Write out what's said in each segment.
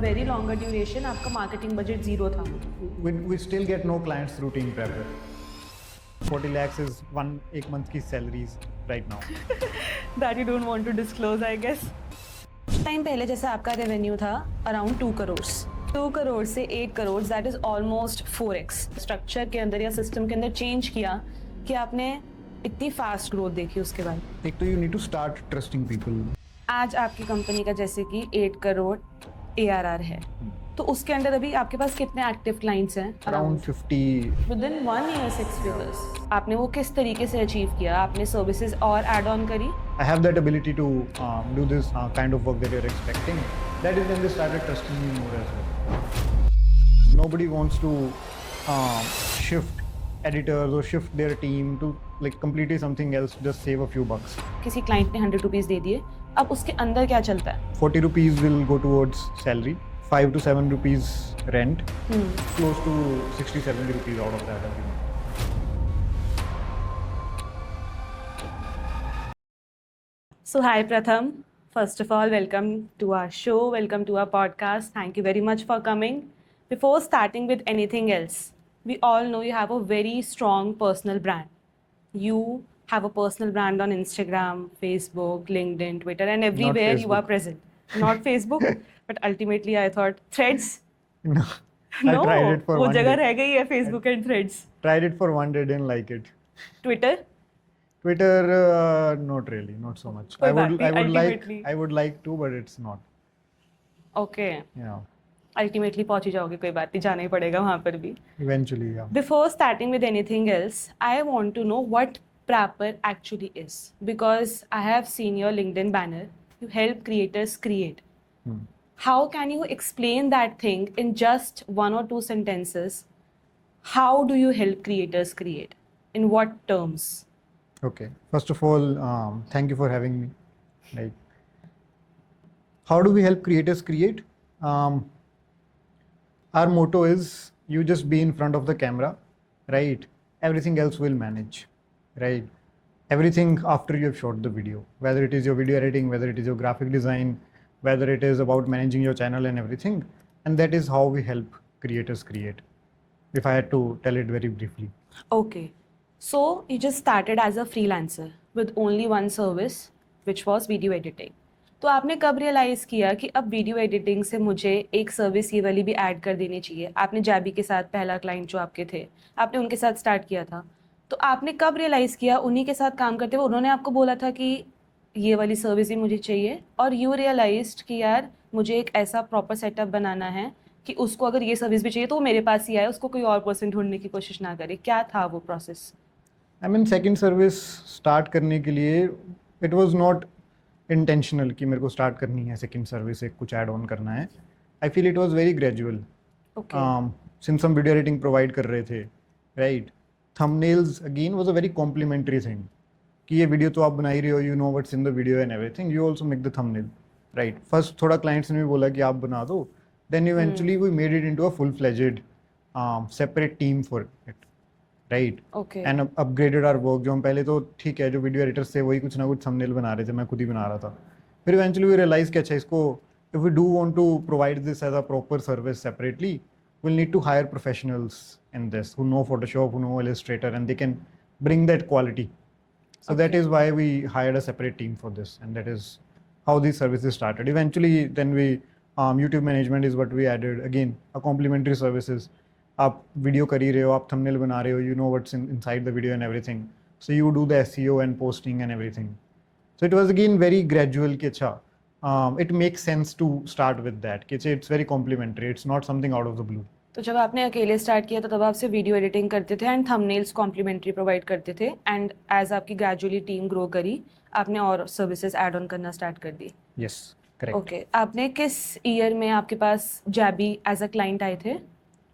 Very longer duration आपका marketing budget zero था. We still get no clients through Team Prepper. 40 lakhs is एक month की salaries right now. That you don't want to disclose, I guess. Time पहले जैसे आपका revenue था around 2 crore. 2 crore से 8 crore, that is almost 4x. Structure के अंदर या सिस्टम के अंदर चेंज किया कि आपने इतनी फास्ट ग्रोथ देखी उसके बाद. एक तो you need to start trusting people. आज आपकी कंपनी का जैसे कि 8 करोड़ ARR है, तो उसके अंदर अभी आपके पास कितने एक्टिव क्लाइंट्स हैं? Around 50. Within 1 year 6 figures. आपने वो किस तरीके से अचीव किया? आपने सर्विसेज और ऐड ऑन करी? I have that ability to do this kind of work that you're expecting. That is when they started trusting me more as well. Nobody wants to shift editors or shift their team to like completely something else, just save a few bucks. किसी client ने 100 rupees दे दिए, अब उसके अंदर क्या चलता है? 40 rupees will go towards salary, 5 to 7 rupees rent, close to 60, 70 rupees out of that every month. So hi Pratham, first of all welcome to our show, welcome to our podcast. Thank you very much for coming. Before starting with anything else, we all know you have a very strong personal brand. You have a personal brand on Instagram, Facebook, LinkedIn, Twitter, and everywhere you are present. Not Facebook, but ultimately I thought Threads. No, I tried it for वो one जगह day. रह गई है Facebook and Threads. Tried it for one day, didn't like it. Twitter. Twitter, not really, not so much. कोई बात नहीं, ultimately. I would like to, but it's not. Okay. Yeah, Ultimately पहुंच ही जाओगे, कोई बात नहीं, जाना ही पड़ेगा वहाँ पर भी. eventually, yeah. Before starting with anything else, I want to know what Prapper actually is, because I have seen your LinkedIn banner. You help creators create. How can you explain that thing in just 1 or 2 sentences? How do you help creators create? In what terms? Okay. First of all, thank you for having me. Like, how do we help creators create? Our motto is you just be in front of the camera, right? Everything else will manage, right? Everything after you have shot the video, whether it is your video editing, whether it is your graphic design, whether it is about managing your channel and everything. And that is how we help creators create. If I had to tell it very briefly. Okay. So you just started as a freelancer with only one service, which was video editing. तो आपने कब realise किया कि अब video editing से मुझे एक service ये वाली भी ऐड कर देनी चाहिए? आपने जैबी के साथ पहला क्लाइंट जो आपके थे, आपने उनके साथ स्टार्ट किया था, तो आपने कब रियलाइज़ किया उन्हीं के साथ काम करते हुए उन्होंने आपको बोला था कि ये वाली सर्विस ही मुझे चाहिए, और यू रियलाइज्ड कि यार मुझे एक ऐसा प्रॉपर सेटअप बनाना है कि उसको अगर ये सर्विस भी चाहिए तो वो मेरे पास ही आए, उसको कोई और पर्सन ढूंढने की कोशिश ना करे? क्या था वो process? I mean, second service start करने के लिए it was not intentional कि मेरे को start करनी है second service, एक कुछ add on करना है. I feel it was very gradual. Okay. Since हम video editing provide कर रहे थे, right? Thumbnails again was a very complimentary thing. कि ये video तो आप बना ही रहे हो, you know what's in the video and everything. You also make the thumbnail, right? First थोड़ा clients ने भी बोला कि आप बना दो. Then eventually we made it into a full-fledged separate team for it. Right. Okay. And upgraded our work. जो हम पहले तो ठीक है जो वीडियो एडिटर्स थे वही कुछ ना कुछ थंबनेल बना रहे थे, मैं खुद ही बना रहा था. फिर इवेंचुअली वी रियलाइज कि अच्छा इसको if we do want to provide this as a proper service separately we'll need to hire professionals in this who know Photoshop, who know Illustrator, and they can bring that quality. So that is why we hired a separate team for this, and that is how these services started. Eventually then we YouTube management is what we added, again a complementary services. आप video कर ही रहे हो, आप thumbnail बना रहे हो, you know what's inside the video and everything, so you do the SEO and posting and everything. So it was again very gradual कि अच्छा it makes sense to start with that कि it's very complementary, it's not something out of the blue. तो जब आपने अकेले start किया तो तब आप सिर्फ वीडियो एडिटिंग करते थे एंड थंबनेल्स कॉम्प्लीमेंट्री प्रोवाइड करते थे, एंड एज आपकी ग्रेजुअली टीम ग्रो करी आपने और सर्विसेज ऐड ऑन करना स्टार्ट कर दी? Yes, correct. ओके. आपने किस ईयर में आपके पास जैबी एज अ क्लाइंट आए थे?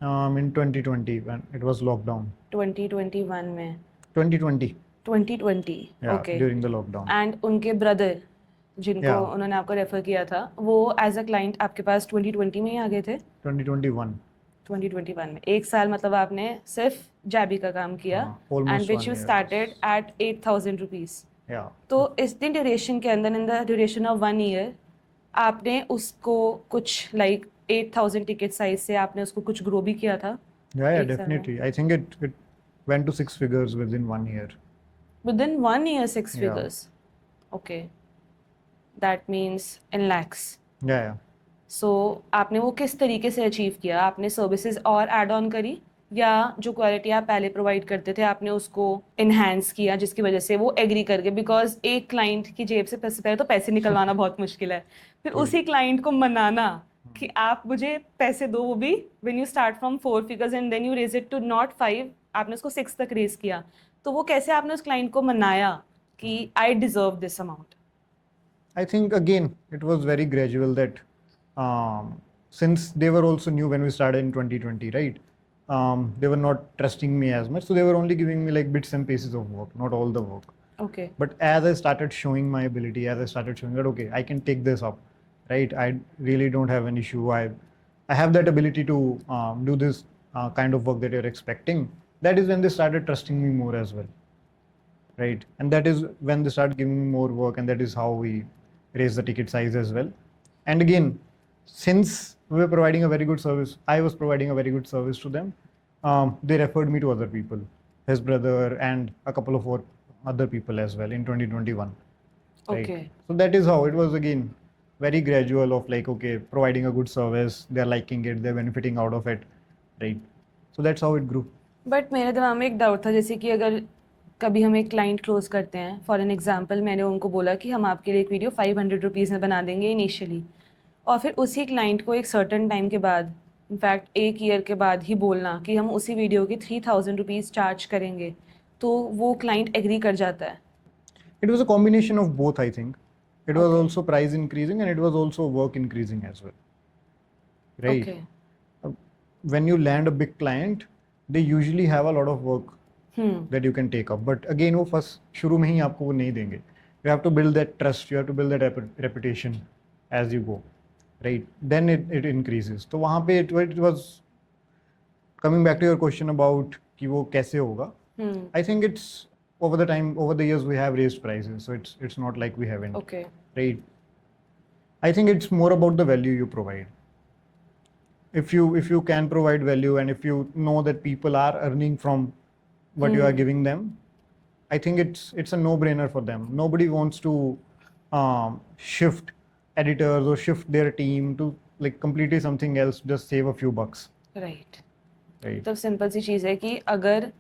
In 2020 when it was lockdown. 2021 में? 2020. 2020. Yeah, Okay. during the lockdown. And उनके ब्रदर जिनको Yeah. उन्होंने आपको रेफर किया था वो एज अ क्लाइंट आपके पास 2020 में ही आ गए थे? 2021. 2021 में. एक साल मतलब आपने सिर्फ जैबी का काम किया, almost and which 1 you year. Started at 8,000 rupees. Yeah. तो इतनी ड्यूरेशन के अंदर, in the duration of 1 year, आपने उसको कुछ लाइक 8,000 टिकट साइज से आपने उसको कुछ ग्रो भी किया था Yeah, एक साल में? definitely. I think it went to six figures within 1 year. Within 1 year, six Yeah. figures. Okay, that means in lakhs. Yeah. सो आपने वो किस तरीके से अचीव किया? आपने सर्विसेज और ऐड ऑन करी, या जो क्वालिटी आप पहले प्रोवाइड करते थे आपने उसको इन्हेंस किया जिसकी वजह से वो एग्री कर गए? बिकॉज एक क्लाइंट की जेब से पैसे पहले तो पैसे निकलवाना बहुत मुश्किल है, फिर True. उसी क्लाइंट को मनाना कि आप मुझे पैसे दो, वो भी when you start from 4 figures and then you raise it to not 5, आपने उसको 6 तक रेज किया, तो वो कैसे आपने उस क्लाइंट को मनाया कि I deserve this amount? I think again it was very gradual that since they were also new when we started in 2020, right? They were not trusting me as much, so they were only giving me like bits and pieces of work, not all the work. Okay. But as I started showing my ability, as I started showing that okay, I can take this up, right? I really don't have an issue. I have that ability to do this kind of work that you're expecting. That is when they started trusting me more as well, right? And that is when they started giving me more work, and that is how we raise the ticket size as well. And again, since we were providing a very good service, I was providing a very good service to them. They referred me to other people, his brother and a couple of other people as well in 2021. Right? Okay. So that is how it was again very gradual of like okay, providing a good service, they're liking it, they're benefiting out of it, right? So that's how it grew. But मेरे दिमाग में एक doubt था, जैसे कि अगर कभी हम एक क्लाइंट क्लोज करते हैं, फॉर एन एग्जांपल मैंने उनको बोला कि हम आपके लिए एक वीडियो 500 रुपीज़ में बना देंगे इनिशियली, और फिर उसी क्लाइंट को एक सर्टन टाइम के बाद, इनफैक्ट 1 ईयर के बाद ही बोलना कि हम उसी वीडियो की 3,000 रुपीज़ चार्ज करेंगे, तो वो क्लाइंट एग्री कर जाता है? It was a combination of both, I think. It was Okay. also price increasing and it was also work increasing as well. Right? Okay. When you land a big client, they usually have a lot of work hmm. that you can take up. But again, वो first शुरू में ही आपको वो नहीं देंगे. You have to build that trust. You have to build that reputation as you go. Right? Then it increases. तो वहाँ पे it was coming back to your question about कि वो कैसे होगा. हम्म. I think it's over the years we have raised prices, so it's not like we haven't. Okay. Right? I think it's more about the value you provide. If you can provide value and if you know that people are earning from what you are giving them, I think it's a no-brainer for them. Nobody wants to shift editors or shift their team to like completely something else, just save a few bucks. Right. Right? तो simple सी चीज़ है कि अगर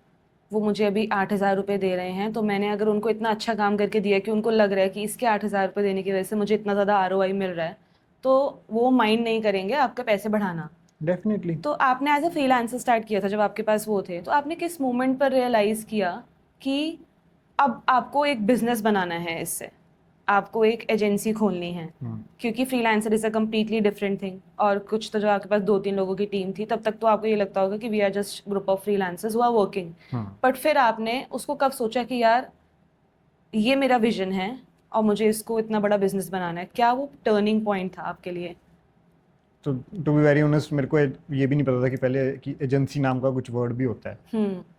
वो मुझे अभी 8,000 रुपये दे रहे हैं, तो मैंने अगर उनको इतना अच्छा काम करके दिया कि उनको लग रहा है कि इसके 8,000 रुपये देने की वजह से मुझे इतना ज़्यादा ROI मिल रहा है, तो वो माइंड नहीं करेंगे आपके पैसे बढ़ाना. Definitely. तो आपने एज अ फ्रीलांसर स्टार्ट किया था जब आपके पास वो थे, तो आपने किस मोमेंट पर रियलाइज़ किया कि अब आपको एक बिजनेस बनाना है, इससे आपको एक एजेंसी खोलनी है? क्योंकि freelancer is a completely different thing, और कुछ तो जब आपके पास 2-3 लोगों की टीम थी, तब तक तो आपको ये लगता होगा कि we are just group of freelancers who are working. But फिर आपने उसको कब सोचा कि यार ये मेरा विजन है और मुझे इसको इतना बड़ा बिजनेस बनाना है? क्या वो टर्निंग पॉइंट था आपके लिए? तो टू बी वेरी ऑनेस्ट, मेरे को ये भी नहीं पता था कि पहले कि एजेंसी नाम का कुछ वर्ड भी होता है,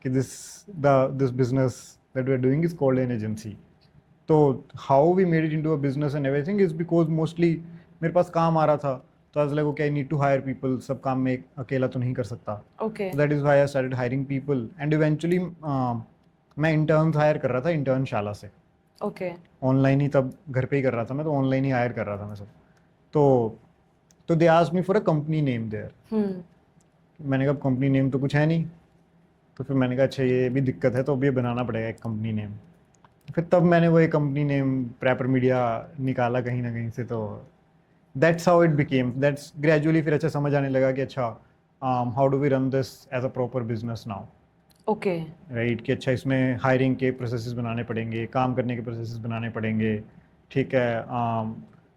कि this business that we are doing is called an agency. तो how we made it into a business and everything is because mostly मेरे पास काम आ रहा था, तो I was like okay, I need to hire people. सब काम मैं अकेला तो नहीं कर सकता. Okay. That is why I started hiring people and eventually मैं इंटर्न्स हायर कर रहा था इंटर्नशाला से. ओके. ऑनलाइन ही तब घर पे ही कर रहा था मैं, तो ऑनलाइन ही हायर कर रहा था मैं सब. तो they asked me for a company name there. मैंने कहा कंपनी नेम तो कुछ है नहीं. तो फिर मैंने कहा अच्छा ये भी दिक्कत है, तो अब ये बनाना पड़ेगा एक कंपनी नेम. फिर तब मैंने वो एक कंपनी नेम प्रैपर मीडिया निकाला कहीं ना कहीं से. तो that's how it became. That's gradually फिर अच्छा समझ आने लगा कि अच्छा how do we run this as a proper business now. Okay. Right, कि अच्छा इसमें हायरिंग के प्रोसेसेस बनाने पड़ेंगे, काम करने के प्रोसेसेस बनाने पड़ेंगे, ठीक है,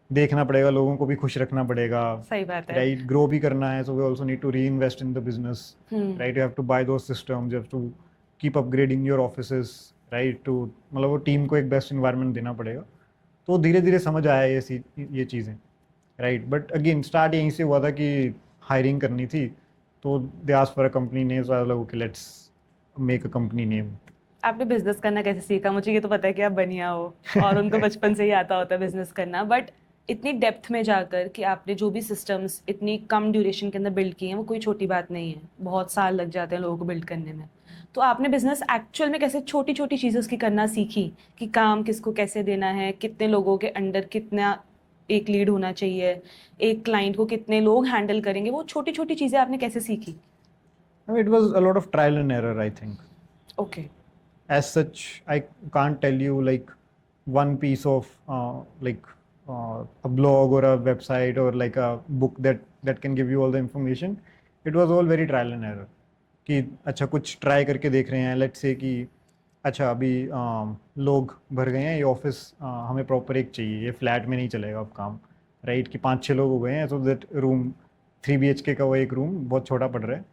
देखना पड़ेगा, लोगों को भी खुश रखना पड़ेगा. सही बात है. राइट, ग्रो भी करना है, so we also need to reinvest in the business. Right, you have to buy those systems, you have to keep upgrading your offices. Right, to मतलब वो टीम को एक बेस्ट इन्वायरमेंट देना पड़ेगा. तो धीरे धीरे समझ आया ये चीज़ें. राइट, बट अगेन स्टार्ट यहीं से हुआ था कि हायरिंग करनी थी, तो they asked for a company name, so I was like okay let's make a company name. आपने बिजनेस करना कैसे सीखा? मुझे ये तो पता है कि आप बनिया हो और उनको बचपन से ही आता होता है बिजनेस करना, बट इतनी डेप्थ में जाकर कि आपने जो भी सिस्टम्स इतनी कम ड्यूरेशन के अंदर बिल्ड किए हैं वो कोई छोटी बात नहीं है, बहुत साल लग जाते हैं लोगों को बिल्ड करने में। तो आपने बिजनेस एक्चुअल में कैसे छोटी छोटी चीज़ें उसकी करना सीखी, कि काम किसको कैसे देना है, कितने लोगों के अंडर कितना एक लीड होना चाहिए, एक क्लाइंट को कितने लोग हैंडल करेंगे, वो छोटी छोटी चीज़ें आपने कैसे सीखी? It was a lot of trial and error, I think. Okay. As such, I can't tell you like one piece of a blog or a website or like a book that can give you all the information. It was all very trial and error. कि अच्छा कुछ try करके देख रहे हैं, let's say कि अच्छा अभी लोग भर गए हैं, ये ऑफिस हमें प्रॉपर एक चाहिए, ये फ्लैट में नहीं चलेगा अब काम, राइट, कि 5-6 लोग हो गए हैं, तो दैट रूम 3 BHK का वो एक रूम बहुत छोटा पड़ रहा है,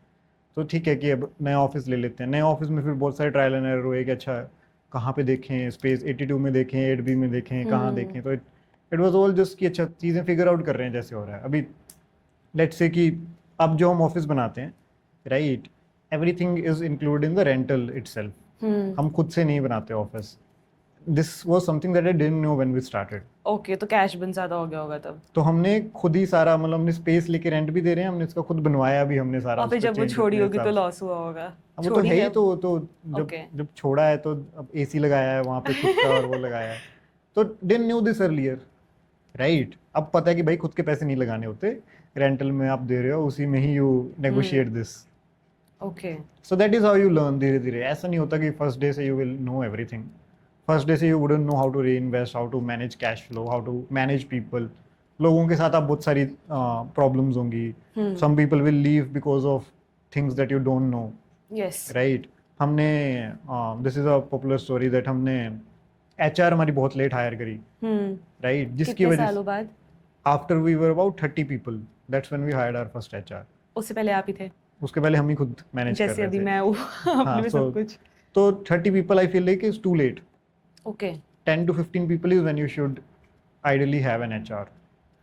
तो ठीक है कि अब नया ऑफिस ले लेते हैं। नए ऑफिस में फिर बहुत सारे ट्रायल एंड एरर हुए कि अच्छा कहाँ पे देखें, स्पेस 82 में देखें, 8B में देखें, कहाँ देखें, तो इट वाज ऑल जस्ट कि अच्छा चीज़ें फिगर आउट कर रहे हैं जैसे हो रहा है। अभी लेट्स से कि अब जो हम ऑफिस बनाते हैं, right, everything is include in the rental itself, हम खुद से नहीं बनाते office. This was something that I didn't know when we started. Okay, तो कैश बिन ज़्यादा हो गया होगा तब। तो हमने खुद ही सारा, मतलब हमने स्पेस लेके रेंट भी दे रहे हैं, हमने इसका खुद बनवाया भी, हमने सारा और फिर उसका जब वो change छोड़ी अपने होगी तो हिसाब से। लॉस हुआ होगा। अब वो तो छोड़ी है ही, है। तो जब ओके। जब छोड़ा है तो अब AC लगाया है वहाँ पे खुद का और वो लगाया है, तो didn't knew this earlier, right. अब पता है कि भाई खुद के पैसे नहीं लगाने होते, रेंटल में आप दे रहे हो, उसी में ही you negotiate this. Okay. So that is how you learn धीरे धीरे। ऐसा नहीं होता कि फर्स्ट डे से you will know everything. First day से you wouldn't know how to reinvest, how to manage cash flow, how to manage people. लोगों के साथ आप बहुत सारी प्रॉब्लम्स होंगी, some people will leave because of things that you don't know, yes. Right. हमने this is a popular story that हमने HR हमारी बहुत लेट हायर करी, राइट, जिसकी कितने वजह सालों बाद? After we were about 30 people, that's when we hired our first HR। उससे पहले आप ही थे? उसके पहले हम ही खुद मैनेज कर जैसे रहे अभी थे। मैं हूँ अपने हाँ, में सब कुछ। तो 30 people I feel like is too late. Okay. 10 to 15 people is when you should ideally have an HR,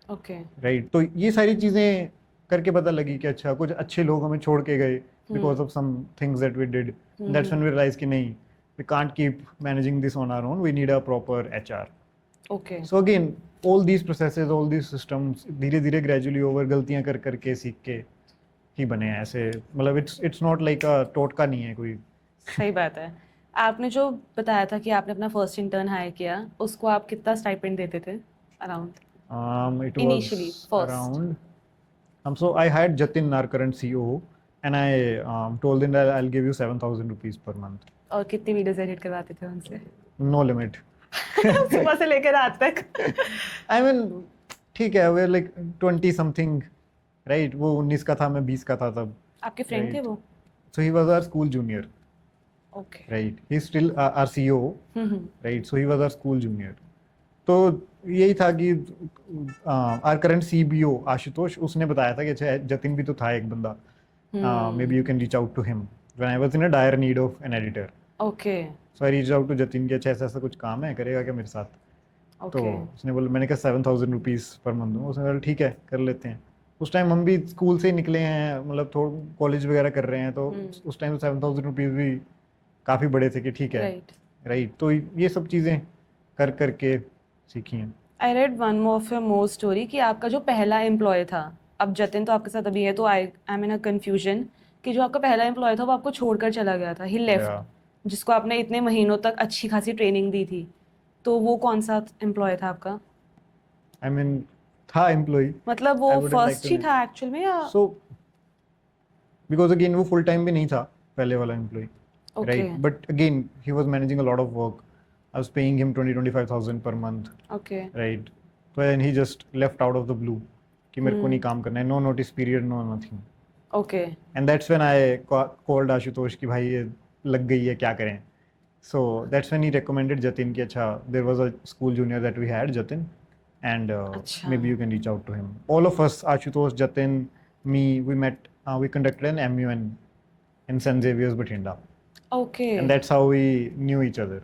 okay. right? तो ये सारी चीज़ें करके पता लगी कि अच्छा कुछ अच्छे लोग हमें छोड़ के गए because of some things that we did. That's when we realized कि नहीं, we can't keep managing this on our own. We need a proper HR. Okay. So again, all these processes, all these systems, धीरे धीरे gradually over गलतियाँ कर करके सीख के ही बने हैं ऐसे। मतलब it's not like a टोटका नहीं है कोई। सही बात है। आपने जो बताया था कि आपने अपना फर्स्ट इंटर्न हायर किया, उसको आप कितना स्टाइपेंड देते थे around? It was Initially, first. around. So I hired Jatin, our current COO, and I told him that I'll give you 7,000 rupees per month. और कितनी वीडियोस एडिट करवाते थे उनसे? No limit. सुबह से लेकर रात तक। I mean, ठीक है, we're like 20 something, right? वो 19 का था, मैं 20 का था तब। आपके फ्रेंड थे Right. वो? So he was our school junior, okay. right? He's still our COO, right? So he was our school junior. तो यही था कि आर करंट CBO आशुतोष, उसने बताया था कि अच्छा जतिन भी तो था एक बंदा, maybe you can reach out to him when I was in a dire need of an editor. Okay. So I reach out to Jatin कि अच्छा ऐसा ऐसा कुछ काम है, करेगा क्या मेरे साथ? तो ओके। उसने बोला, मैंने कहा 7,000 रुपीज़ पर मंथ दूँ। उसने बोला ठीक है कर लेते हैं। उस टाइम हम भी स्कूल से ही निकले हैं, मतलब थोड़ा कॉलेज वगैरह कर रहे हैं, तो उस टाइम 7,000 रुपीज़ भी काफ़ी बड़े थे कि ठीक है, राइट। राइट। तो ये सब चीज़ें कर करके सीखी हैं। I read one more of your more story कि आपका जो पहला एम्प्लॉय था, अब जतिन तो आपके साथ अभी है, तो I am in a confusion कि जो आपका पहला एम्प्लॉय था वो आपको छोड़कर चला गया था, ही लेफ्ट, Yeah. जिसको आपने इतने महीनों तक अच्छी खासी ट्रेनिंग दी थी, तो वो कौन सा एम्प्लॉय था आपका? I mean, था एम्प्लॉय। मतलब वो I wouldn't like first to he name. था एक्चुअल में, या? So, because again वो full time भी नहीं था पहले वाला employ, okay. right? But again he was managing a lot of work. I was paying him 20-25,000 per month, okay. right? So then he just left out of the blue कि मेरे को नहीं काम करना है, no notice period, no nothing. Okay. And that's when I called Ashutosh कि भाई ये लग गई है, क्या करें? So that's when he recommended Jatin कि अच्छा there was a school junior that we had, Jatin, and अच्छा। maybe you can reach out to him. All of us, Ashutosh, Jatin, me, we met, we conducted an MUN in St. Xavier's, Bathinda, okay. and that's how we knew each other.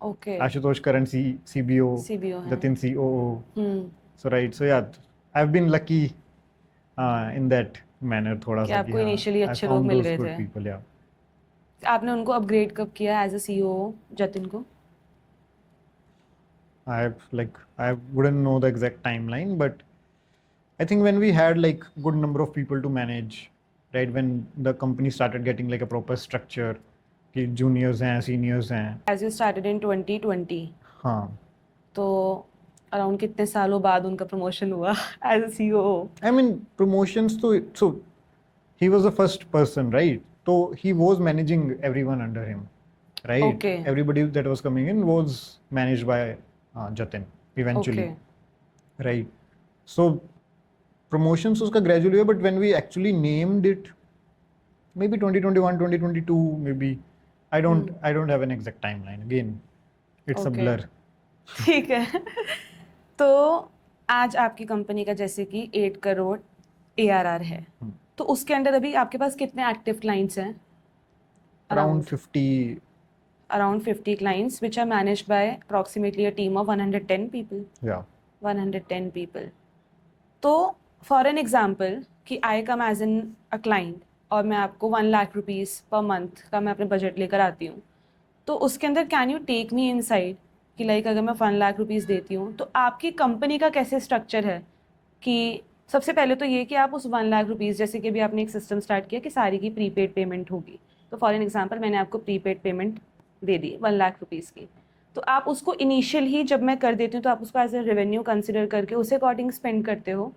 Okay. Ashutosh current CBO, CBO है। Jatin COO. So right, so yeah, I've been lucky in that manner थोड़ा कि सा आपको कि हाँ, initially I अच्छे लोग found mill those गए good थे। people, yeah. आपने उनको अपग्रेड कब किया एज अ सीईओ जतिन को? I wouldn't know the exact timeline, but I think when we had like good number of people to manage, right, when the company started getting like a proper structure, कि juniors हैं, seniors हैं, As you started in 2020, हाँ, तो around कितने सालों बाद उनका promotion हुआ as a CEO? I mean promotions तो so he was the first person, right? So he was managing everyone under him, right? Okay. Everybody that was coming in was managed by Jatin eventually, Okay. right? So promotions उसका gradually हुआ, but when we actually named it, maybe 2021, 2022, maybe I don't have an exact timeline. Again, it's a Okay. blur. ठीक है। तो आज आपकी company का जैसे कि 8 करोड़ ARR है, तो उसके अंदर अभी आपके पास कितने एक्टिव क्लाइंट्स हैं? Around 50. Around 50 clients, which are managed by approximately a team of 110 people. Yeah. 110 people. तो फॉर एन एग्जाम्पल कि आई कम एज एन अ क्लाइंट और मैं आपको 1 लाख रुपीज़ पर मंथ का मैं अपने बजट लेकर आती हूँ, तो उसके अंदर can you take me inside कि लाइक अगर मैं 1 लाख रुपीज़ देती हूँ तो आपकी कंपनी का कैसे स्ट्रक्चर है? कि सबसे पहले तो ये कि आप उस 1 लाख रुपीज़, जैसे कि अभी आपने एक सिस्टम स्टार्ट किया कि सारी की प्रीपेड पेमेंट होगी, तो फॉर एन एग्जाम्पल मैंने आपको प्रीपेड पेमेंट दे दी 1 लाख रुपीज़ की, तो आप उसको इनिशियल ही जब मैं कर देती हूँ तो आप उसको एज ए रेवेन्यू कंसिडर करके उस अकॉर्डिंग स्पेंड करते हो,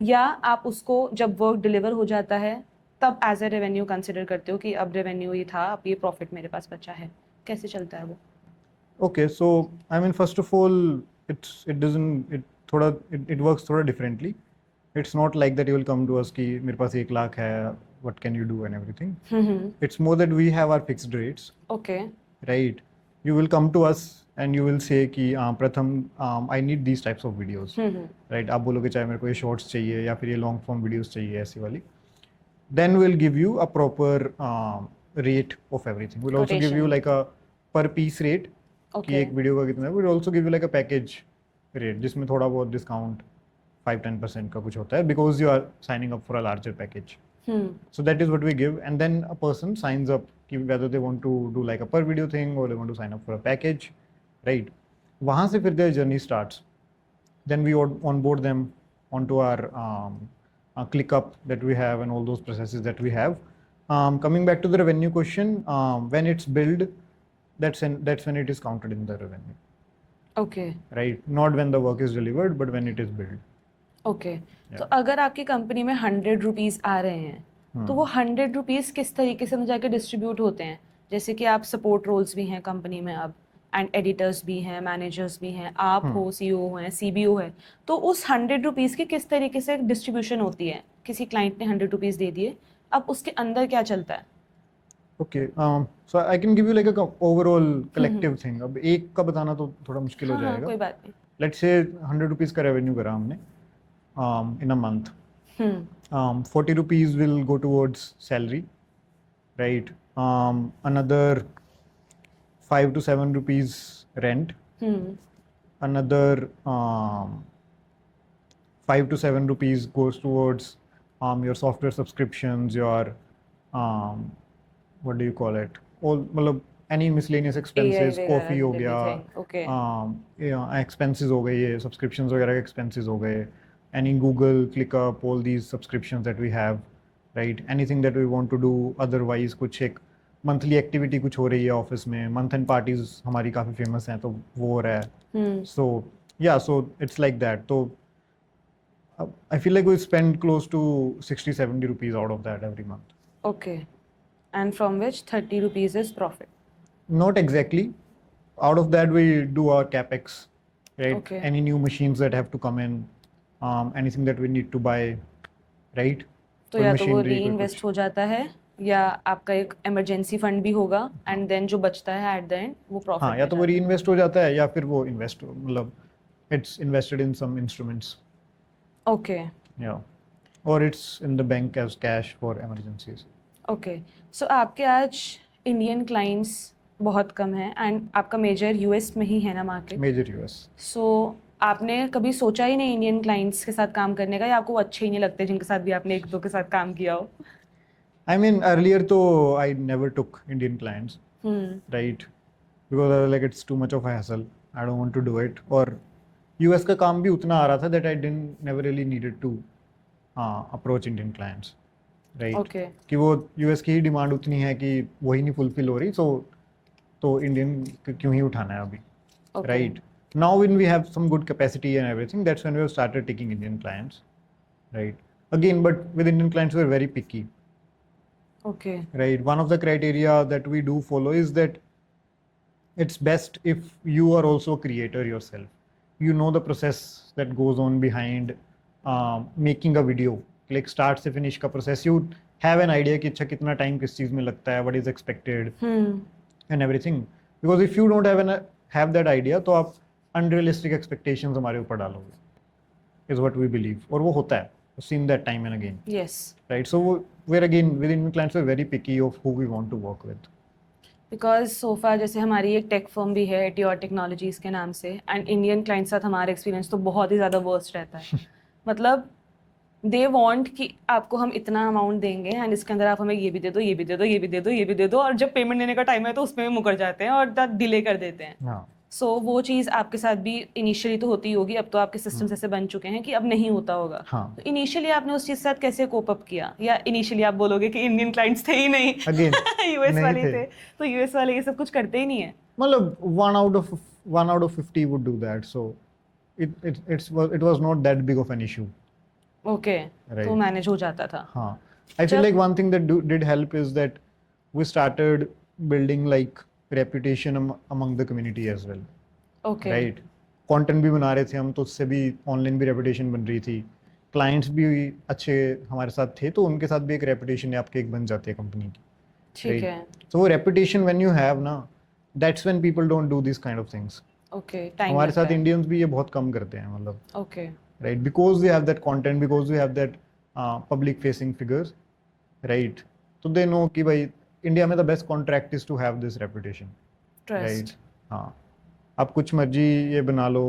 या आप उसको जब वर्क डिलीवर हो जाता है तब एज ए रेवेन्यू कंसिडर करते हो कि अब रेवेन्यू ये था, अब ये प्रॉफिट मेरे पास बचा है? कैसे चलता है वो? Okay, so I mean, first of all, it works थोड़ा differently. It's not like that you will come to us कि मेरे पास 1 लाख है, what can you do and everything. It's more that we have our fixed rates, okay. right? You will come to us and you will say कि प्रथम I need these types of videos, right? आप बोलोगे चाहे मेरे को ये shorts चाहिए या फिर ये long form videos चाहिए ऐसी वाली. Then we'll give you a proper rate of everything. We'll also give you Quotation. like a per piece rate कि ओके। एक वीडियो का कितना है. We'll also give you like a package rate जिसमें थोड़ा बहुत डिस्काउंट 5-10% का कुछ होता है because you are signing up for a larger package. So that is what we give, and then a person signs up कि whether they want to do like a per video thing or they want to sign up for a package, right? वहाँ से फिर their journey starts. Then we onboard them onto our ClickUp that we have and all those processes that we have. Coming back to the revenue question, when it's billed, that's when it is counted in the revenue, okay. right? Not when the work is delivered, but when it is billed. Okay. तो अगर आपकी company में 100 rupees आ रहे हैं तो वो 100 rupees किस तरीके से जाके डिस्ट्रीब्यूट होते हैं? जैसे कि आप सपोर्ट रोल्स भी हैं कंपनी में अब, एंड एडिटर्स भी हैं, मैनेजर्स भी हैं, आप हो, सीईओ हैं, सीबीओ है, तो उस 100 रुपीज़ की किस तरीके से डिस्ट्रीब्यूशन होती है? किसी क्लाइंट ने 100 रुपीज़ दे दिए, अब उसके अंदर क्या चलता है? Okay, so I can give you like a overall collective thing. अब एक का बताना तो थोड़ा मुश्किल हो हाँ हाँ, जाएगा. कोई बात नहीं। Let's say 100 rupees का revenue करा हमने in a month. 40 rupees will go towards salary, right? Another 5 to 7 rupees rent. Another 5 to 7 rupees goes towards your software subscriptions, your what do you call it? All मतलब any miscellaneous expenses, AI coffee हो गया, okay. expenses हो गए, ये subscriptions वगैरह के expenses हो गए, any Google, ClickUp, all these subscriptions that we have, right? Anything that we want to do otherwise, कुछ एक monthly activity कुछ हो रही है ऑफिस में, month end parties हमारी काफ़ी famous हैं तो वो हो रहा है. So yeah, so it's like that. So I feel like we spend close to 60-70 rupees out of that every month. Okay. And from which 30 rupees is profit? Not exactly. Out of that, we do our capex, right? Okay. Any new machines that have to come in, anything that we need to buy, right? तो कोई या तो वो machinery, री कोई invest कुछ. हो जाता है, या आपका एक इमरजेंसी फंड भी होगा, एंड देन जो बचता है एट द एंड वो हाँ, प्रॉफिट या तो वो reinvest हो जाता है या फिर वो invest मतलब it's invested in some instruments, okay. yeah, or it's in the bank as cash for emergencies. Okay. So आपके आज इंडियन क्लाइंट्स बहुत कम हैं एंड आपका मेजर यूएस में ही है ना मार्केट? Major US. सो आपने कभी सोचा ही नहीं इंडियन क्लाइंट्स के साथ काम करने का, या आपको वो अच्छे ही नहीं लगते जिनके साथ भी आपने एक दो के साथ काम किया हो? I mean, earlier though, I never took Indian clients, right? Because I was like, it's too much of a hassle. I don't want to do it. और यूएस का काम भी उतना आ रहा था that I didn't never really needed to approach Indian clients, right. Okay. कि वो यूएस की ही डिमांड उतनी है कि वही नहीं फुलफिल हो रही, सो तो इंडियन क्यों ही उठाना है अभी, Okay. right? Now when we have some good capacity and everything, that's when we have started taking Indian clients, right? Again, but with Indian clients we're very picky, Okay. right? One of the criteria that we do follow is that it's best if you are also a creator yourself. You know the process that goes on behind making a video, like start से finish का process. You have an idea कि अच्छा कितना time किस चीज़ में लगता है, what is expected, and everything. Because if you don't have that idea, तो आप unrealistic expectations हमारे ऊपर डालोगे, is what we believe. और वो होता है. We've seen that time and again, Yes. right? So we're again with Indian clients we're very picky of who we want to work with. Because sofa जैसे हमारी एक टेक फर्म भी है एटीओर technologies के नाम से, एंड इंडियन क्लाइंट साथ हमारा एक्सपीरियंस तो बहुत ही ज़्यादा वर्स्ट रहता है. मतलब दे वांट कि आपको हम इतना अमाउंट देंगे एंड इसके अंदर आप हमें ये भी दे दो, ये भी दे दो, ये भी दे दो, ये भी दे दो, और जब पेमेंट देने का टाइम है तो उसमें भी मुकर जाते हैं और डिले कर देते हैं. हाँ. सो वो चीज़ आपके साथ भी इनिशियली तो होती होगी, अब तो आपके सिस्टम्स ऐसे बन चुके हैं कि अब नहीं होता होगा. हाँ. तो इनिशियली आपने उस चीज़ के साथ कैसे कोप अप किया, या इनिशियली आप बोलोगे कि इंडियन क्लाइंट्स थे ही नहीं, Again, यूएस नहीं वाले थे. थे, तो यूएस वाले ये सब कुछ करते ही नहीं है. मतलब one out of 50 would do that, so it was not that big of an issue. Okay. Right. तो मैनेज हो जाता था. हाँ. I feel like one thing that did help is that we started building like reputation among the community as well. Okay. Right. Content भी बना रहे थे हम, तो उससे भी ऑनलाइन भी रेपुटेशन बन रही थी. क्लाइंट्स भी अच्छे हमारे साथ थे, तो उनके साथ भी एक रेपुटेशन आपके एक बन जाती है कंपनी की. ठीक है. तो वो रेपुटेशन व्हेन यू हैव ना, that's when people don't do this kind of things. Okay. Time हमारे साथ इंडियंस भी ये बहुत कम करते हैं, मतलब, okay. Right, because they have that content, because they have that public facing figures, right. तो दे नो कि भाई इंडिया में the best contract is to have this reputation, right. Trust. हाँ. आप कुछ मर्जी ये बना लो,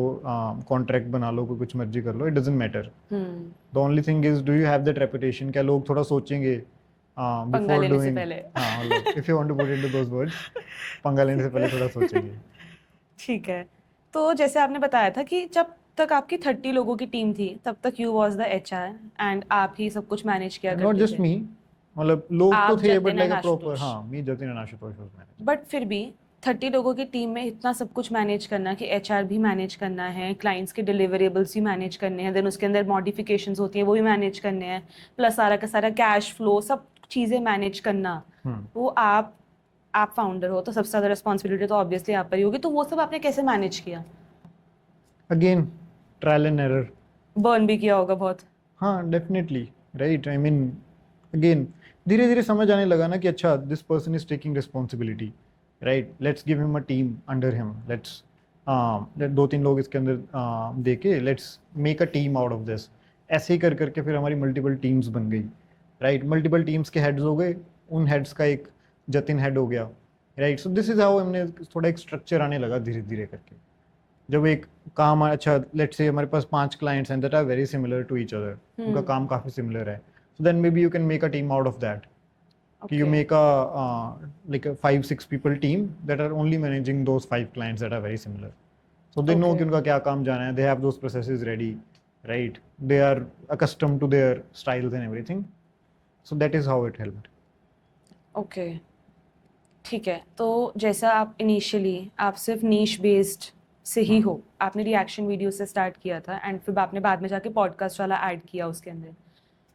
कॉन्ट्रैक्ट बना लो, कोई कुछ मर्जी कर लो, it doesn't matter. The only thing is do you have that reputation. क्या लोग थोड़ा सोचेंगे पंगा बिफोर लेने से डूइंग. पहले. हाँ, मतलब if you want to put into those words, पंगा लेने से पहले थोड़ा सोचेंगे. ठीक है. तो जैसे आपने बताया था कि जब तक आपकी 30 लोगों की टीम थी तब तक you was the HR and आप ही सब कुछ मैनेज किया करते नॉट जस्ट थे. मी, मतलब लोग तो आप, थे, but Jatin like and a proper, Ashutosh. हाँ, me, Jatin and Ashutosh was manage. But फिर भी 30 लोगों की टीम में इतना सब कुछ मैनेज करना कि एचआर भी मैनेज करना है, क्लाइंट्स के डिलीवरेबल्स भी मैनेज करने हैं, देन उसके अंदर मॉडिफिकेशंस होती हैं वो भी मैनेज करने हैं, प्लस सारा का सारा कैश फ्लो, सब चीज़ें मैनेज करना. वो आप फाउंडर हो तो सबसे ज़्यादा रिस्पॉन्सिबिलिटी तो ऑब्वियसली आप पर ही होगी. तो वो सब आपने कैसे मैनेज किया? Again trial and error. Burn भी किया होगा बहुत. हाँ, डेफिनेटली, राइट. आई मीन अगेन धीरे धीरे समझ आने लगा ना कि अच्छा, this person is taking responsibility, right. Let's give him a team under him. Let's 2-3 लोग इसके अंदर दे के let's make a team out of this. ऐसे ही कर करके फिर हमारी मल्टीपल टीम्स बन गई, राइट. मल्टीपल टीम्स के हेड्स हो गए, उन हेड्स का एक जतिन हेड हो गया, right. So this is how हमने थोड़ा एक स्ट्रक्चर आने लगा धीरे धीरे करके. जब एक काम, अच्छा लेट्स से हमारे पास 5 क्लाइंट्स हैं that are very similar to each other, उनका काम काफ़ी सिमिलर है, so then maybe you can make a team out of that. कि you make like a 5-6 people team that are only managing those 5 clients that are very similar. So they know कि उनका क्या काम जाना है, they have those processes ready, right? They are accustomed to their styles and everything. So that is how it helped. Okay. ठीक है. तो जैसा आप इनिशियली आप सिर्फ नीश बेस्ड से ही हो, आपने रिएक्शन वीडियो से स्टार्ट किया था एंड फिर आपने बाद में जाके पॉडकास्ट वाला ऐड किया उसके अंदर.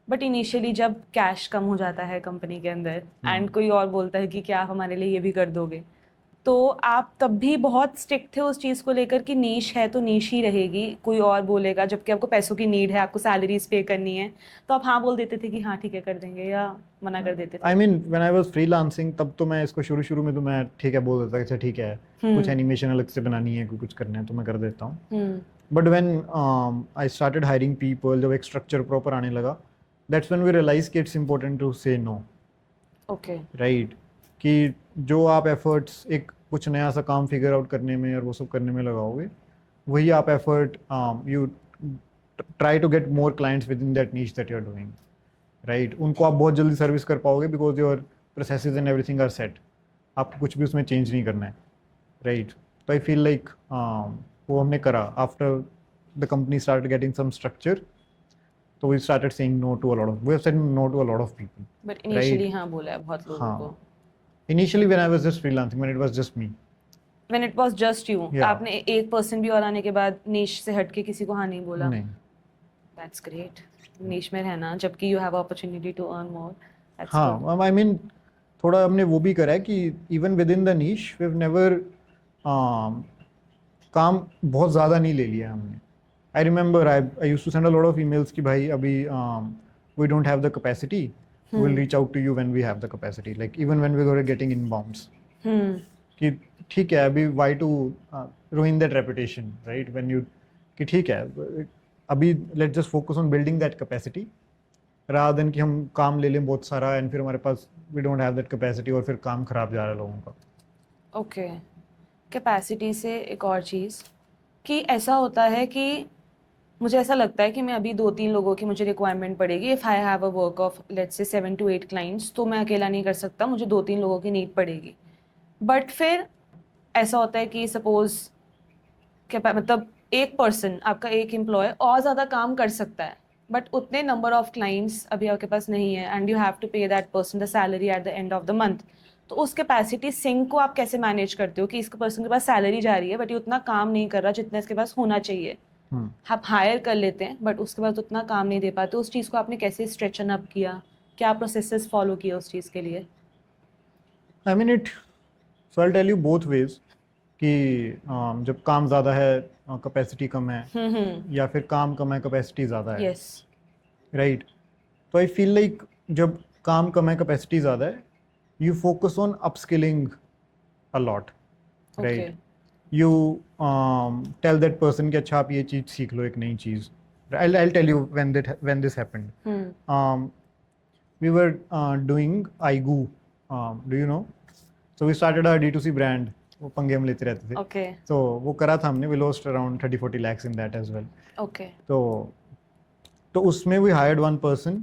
बट इनिशियली जब कैश कम हो जाता है कंपनी के अंदर एंड कोई और बोलता है कि क्या आप हमारे लिए ये भी कर दोगे, तो आप तब भी बहुत स्ट्रिक्ट थे उस चीज़ को लेकर कि नीश है तो नीश ही रहेगी, कोई और बोलेगा, जबकि आपको पैसों की नीड है, आपको सैलरीज पे करनी है, तो आप हाँ बोल देते थे कि हाँ ठीक है कर देंगे, या मना कर देते थे? I mean when I was freelancing तब तो मैं इसको शुरू में तो मैं ठीक है बोल देता था, अच्छा ठीक है, कुछ एनिमेशन अलग से बनानी है, कुछ करना है तो मैं कर देता हूँ. But when I started hiring people, जब एक स्ट्रक्चर प्रॉपर आने लगा, that's when we realize कि it's important to say no. Okay. Right. कि जो आप एफर्ट्स एक कुछ नया सा काम फिगर आउट करने में और वो सब करने में लगाओगे, वही आप effort you try to get more clients within that niche that you are doing, right. उनको आप बहुत जल्दी सर्विस कर पाओगे because your processes and everything are set. आपको कुछ भी उसमें चेंज नहीं करना है, राइट. तो आई फील लाइक वो हमने करा after the company started getting some structure, तो we started saying no to a lot of, we have said no to a lot of people, but initially हाँ बोला है बहुत लोगों को. हाँ. Initially when I was just freelancing, when it was just me. When it was just you, Yeah. आपने एक person भी और आने के बाद नीश से हट के किसी को हाँ नहीं बोला. नहीं. That's great. नीश में रहना जबकि you have opportunity to earn more. That's good. हाँ, आई मीन थोड़ा हमने वो भी करा है कि even with in the niche we have never काम बहुत ज़्यादा नहीं ले लिया हमने. I remember I used to send a lot of emails कि भाई अभी we don't have the capacity, we will reach out to you when we have the capacity, like even when we were getting inbounds कि ठीक है अभी why to ruin that reputation, right, when you कि ठीक है अभी let's just focus on building that capacity rather than कि हम काम ले लें बहुत सारा एंड फिर हमारे पास we don't have that capacity और फिर काम खराब जा रहा है लोगों का. ओके. कैपेसिटी से एक और चीज़ कि ऐसा होता है कि मुझे ऐसा लगता है कि मैं अभी 2-3 लोगों की मुझे रिक्वायरमेंट पड़ेगी. If I have a work of let's say 7 to 8 clients, तो मैं अकेला नहीं कर सकता, मुझे 2-3 लोगों की नीड पड़ेगी. बट फिर ऐसा होता है कि सपोज मतलब एक पर्सन आपका एक एम्प्लॉय और ज़्यादा काम कर सकता है बट उतने नंबर ऑफ क्लाइंट्स अभी आपके पास नहीं है एंड यू हैव टू पे that person the salary at the end of the month. तो उस कैपेसिटी सिंक को आप कैसे मैनेज करते हो कि इसके पर्सन के पास सैलरी जा रही है बट ये उतना काम नहीं कर रहा जितना इसके पास होना चाहिए. आप हायर कर लेते हैं बट उसके बाद उतना काम नहीं दे पाते. उस चीज़ को आपने कैसे स्ट्रेचन अप किया, क्या प्रोसेसेस फॉलो किए उस चीज़ के लिए? I mean it, so I tell you both ways कि जब काम ज़्यादा है कैपेसिटी कम है, या फिर काम कम है कैपेसिटी ज़्यादा है, यस. राइट. तो आई फील लाइक जब काम कम है कैपेसिटी ज़्यादा है, you focus on upskilling a lot, right. You tell that person कि अच्छा आप ये चीज़ सीख लो, एक नई चीज़. I'll tell you when this happened. We were doing iGoo, do you know? So we started our D2C brand. वो पंगे हम लेते रहते थे. ओके. तो वो करा था हमने. We lost around 30-40 lakhs in that as well. Okay. तो उसमें we hired one person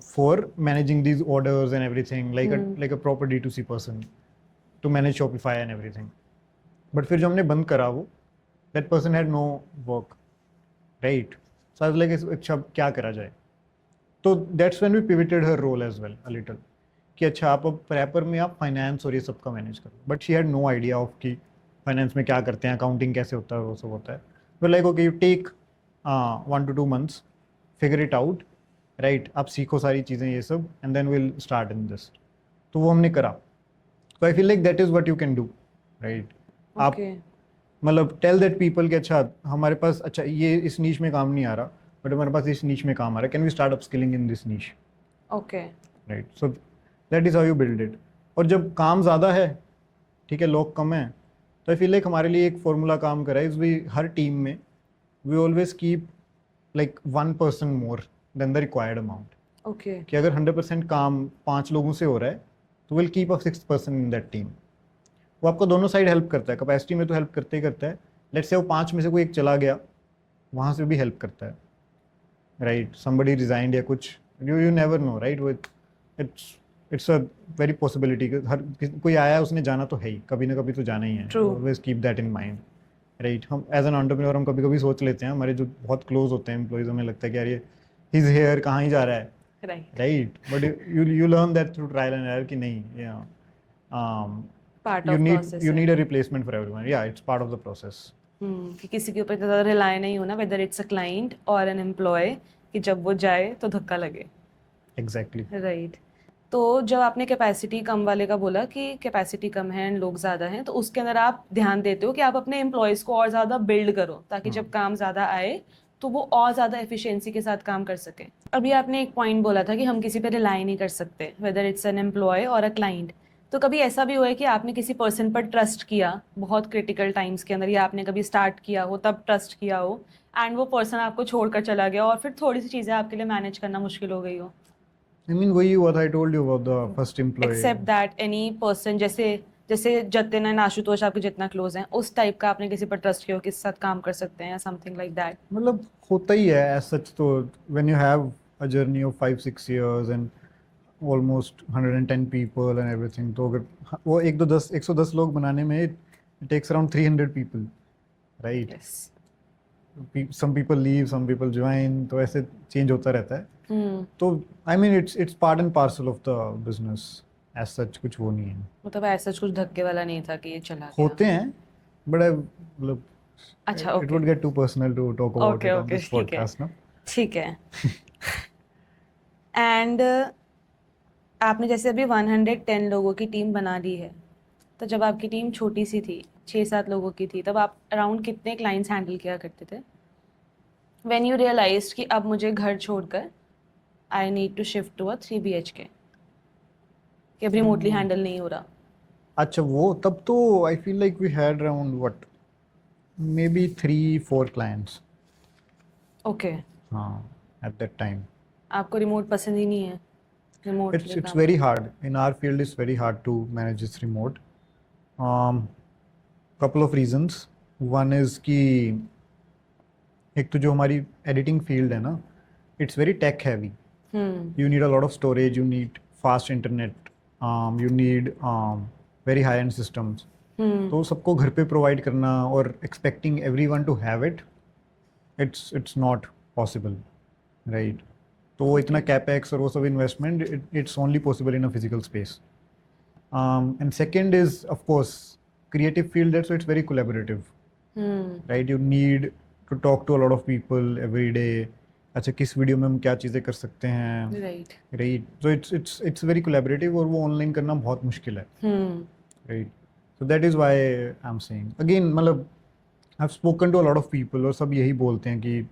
for managing these orders and everything, like a proper D2C person to manage Shopify and everything. But फिर जो हमने बंद करा वो, that person had no work, right? So I was like, अच्छा क्या करा जाए? तो that's when we pivoted her role as well a little. कि अच्छा आप अब प्रैपर में आप फाइनेंस और ये सब का मैनेज करो. But she had no idea of कि फाइनेंस में क्या करते हैं, अकाउंटिंग कैसे होता है, वो सब होता है. वे like okay you take 1 to 2 months, figure it out, right. आप सीखो सारी चीज़ें ये सब and then will start in this. तो वो हमने करा. तो I feel like that is what you can do, right. आप मतलब टेल दैट पीपल कि अच्छा हमारे पास अच्छा ये इस नीश में काम नहीं आ रहा बट हमारे पास इस नीश में काम आ रहा है, can we start upskilling in this niche, okay, right. So that is how you build it. और जब काम ज़्यादा है, ठीक है, लोग कम हैं, तो आई फील लाइक हमारे लिए एक फॉर्मूला काम करा है. इस वी हर टीम में we always keep like 1 person more than the required amount. Okay. कि अगर 100% काम 5 लोगों से हो रहा है तो will keep a 6th person in that team. वो आपको दोनों साइड हेल्प करता है. कैपेसिटी में तो हेल्प करते ही करता है. लेट्स से वो 5 में से कोई एक चला गया, वहाँ से भी हेल्प करता है, राइट. समबडी रिजाइंड या कुछ, यू नेवर नो, राइट. वो इट्स अ वेरी पॉसिबिलिटी. हर कोई आया उसने जाना तो है ही, कभी ना कभी तो जाना ही है. Always keep that in mind, right. हम एज एन एंटरप्रेन्योर हम कभी कभी सोच लेते हैं, हमारे जो बहुत क्लोज होते हैं एम्प्लॉइज, हमें लगता है कि यार ये ही इज हेयर, कहाँ ही जा रहा है, right. But you learn that through trial and error कि नहीं, you need a replacement for everyone. Yeah, it's part of the process. कि किसी के ऊपर ज़्यादा रिलाय नहीं होना, whether it's a client or an employee, कि जब वो जाए तो धक्का लगे. Exactly. राइट. तो जब आपने कैपेसिटी कम वाले का बोला कि कैपेसिटी कम है एंड लोग ज़्यादा हैं, तो उसके अंदर आप ध्यान देते हो कि आप अपने एम्प्लॉयज़ को और ज़्यादा बिल्ड करो ताकि जब काम ज़्यादा आए तो वो और ज़्यादा एफिशिएंसी के साथ काम कर सकें. अभी आपने एक पॉइंट बोला था कि हम किसी पे रिलाई नहीं कर सकते, वेदर इट्स एन एम्प्लॉय और अ क्लाइंट. तो कभी ऐसा भी हुआ है कि आपने किसी पर्सन पर ट्रस्ट किया बहुत क्रिटिकल टाइम्स के अंदर, या आपने कभी स्टार्ट किया हो तब ट्रस्ट किया हो एंड वो पर्सन आपको छोड़कर चला गया और फिर थोड़ी सी चीज़ें आपके लिए मैनेज करना मुश्किल हो गई हो? I mean, वही what I told you about the first employee. Except that any person, जैसे जतिन एंड आशुतोष आपके जितना क्लोज हैं, उस टाइप का आपने किसी पर ट्रस्ट किया हो, किसी साथ काम कर सकते हैं या समथिंग लाइक दैट? मतलब होता ही है as such. तो when you have a journey of 5-6 years and almost 110 people and everything, तो अगर वो 110 लोग बनाने में it takes around 300 people, right? Yes. Some people leave, some people join, तो ऐसे change होता रहता है. हम्म. तो I mean it's part and parcel of the business as such, कुछ वो नहीं है. मतलब ऐसा कुछ धक्के वाला नहीं था कि ये चला गया. होते हैं, but मतलब अच्छा, it would get too personal to talk about Okay, it on okay, this ठीक है. podcast, ना. ठीक है. एंड आपने जैसे अभी 110 लोगों की टीम बना ली है, तो जब आपकी टीम छोटी सी थी, 6-7 लोगों की थी, तब आप अराउंड कितने क्लाइंट्स हैंडल किया करते थे? व्हेन यू रियलाइज्ड कि अब मुझे घर छोड़कर I need to shift to a 3 BHK, कि अब रिमोटली हैंडल नहीं हो रहा. अच्छा, वो तब तो I feel like we had around what, maybe 3-4 clients. Okay. हाँ, at that time. आपको रिमोट पसंद ही नहीं है? Remotely It's very hard. In our field, it's very hard to manage this remote. Couple of reasons. One is कि एक तो जो हमारी editing field है ना, it's very tech heavy. You need a lot of storage. You need fast internet. You need very high end systems. तो सबको घर पे provide करना और expecting everyone to have it, it's not possible, right? तो इतना capex और वो सब investment, it's only possible in a physical space. And second is of course creative field, so it's very collaborative, right? You need to talk to a lot of people every day. अच्छा, किस video में हम क्या चीज़ें कर सकते हैं, right. right? So it's very collaborative और वो online करना बहुत मुश्किल है, right? So that is why I'm saying again, मतलब I've spoken to a lot of people और सब यही बोलते हैं कि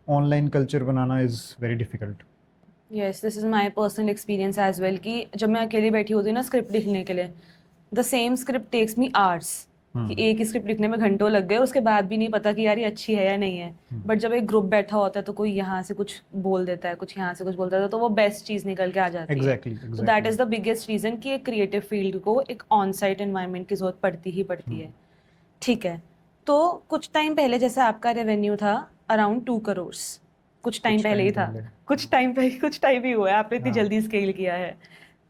online culture बनाना is very difficult. Yes, this is my personal experience as well कि जब मैं अकेली बैठी होती हूँ ना स्क्रिप्ट लिखने के लिए, the same script takes me hours, कि एक ही स्क्रिप्ट लिखने में घंटों लग गए, उसके बाद भी नहीं पता कि यार ये अच्छी है या नहीं है. बट जब एक ग्रुप बैठा होता है तो कोई यहाँ से कुछ बोल देता है, कुछ यहाँ से कुछ बोलता है, तो वो बेस्ट चीज़ निकल के आ जाती Exactly, है. तो that is the biggest reason कि एक क्रिएटिव फील्ड को एक ऑन साइट एनवायरनमेंट की जरूरत पड़ती ही पड़ती है. ठीक है. तो कुछ टाइम पहले जैसे आपका रेवेन्यू था अराउंड 2 करोड़, कुछ टाइम पहले ही था, कुछ टाइम ही हुआ है, आपने इतनी जल्दी स्केल किया है.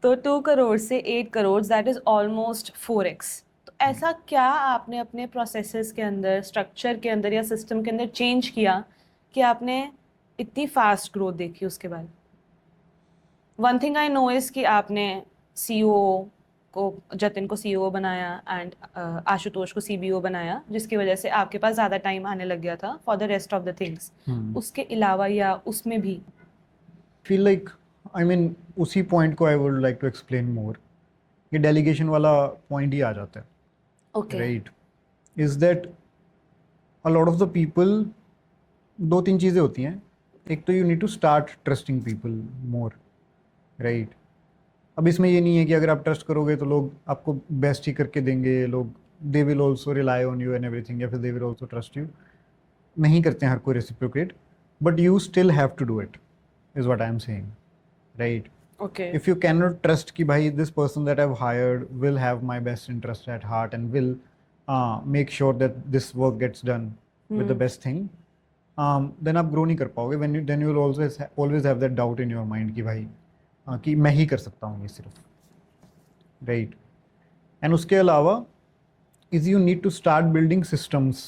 तो 2 करोड़ से 8 crore, that is almost 4x. तो ऐसा क्या आपने अपने प्रोसेसेस के अंदर, स्ट्रक्चर के अंदर या सिस्टम के अंदर चेंज किया कि आपने इतनी फास्ट ग्रोथ देखी उसके बाद? One thing I know is कि आपने CEO को, जतिन को CEO बनाया एंड आशुतोष को CBO बनाया, जिसकी वजह से आपके पास ज़्यादा टाइम आने लग गया था for the rest of the things. उसके अलावा या उसमें भी feel like, I mean, उसी point को I would like to explain more. ये delegation वाला point ही आ जाता है, okay. right? Is that a lot of the people, 2-3 चीज़ें होती हैं. एक तो you need to start trusting people more, right? अब इसमें ये नहीं है कि अगर आप ट्रस्ट करोगे तो लोग आपको बेस्ट ही करके देंगे, लोग they will also rely on you and everything, या फिर they will also trust you. नहीं करते हैं हर कोई reciprocate, but you still have to do it, is what I am saying, right? Okay. If you cannot trust कि भाई this person that I've hired will have my best interest at heart and will make sure that this work gets done with the best thing, then आप grow नहीं कर पाओगे. Then you will always have that doubt in your mind कि भाई कि मैं ही कर सकता हूँ ये सिर्फ, राइट? एंड उसके अलावा is you need to start building systems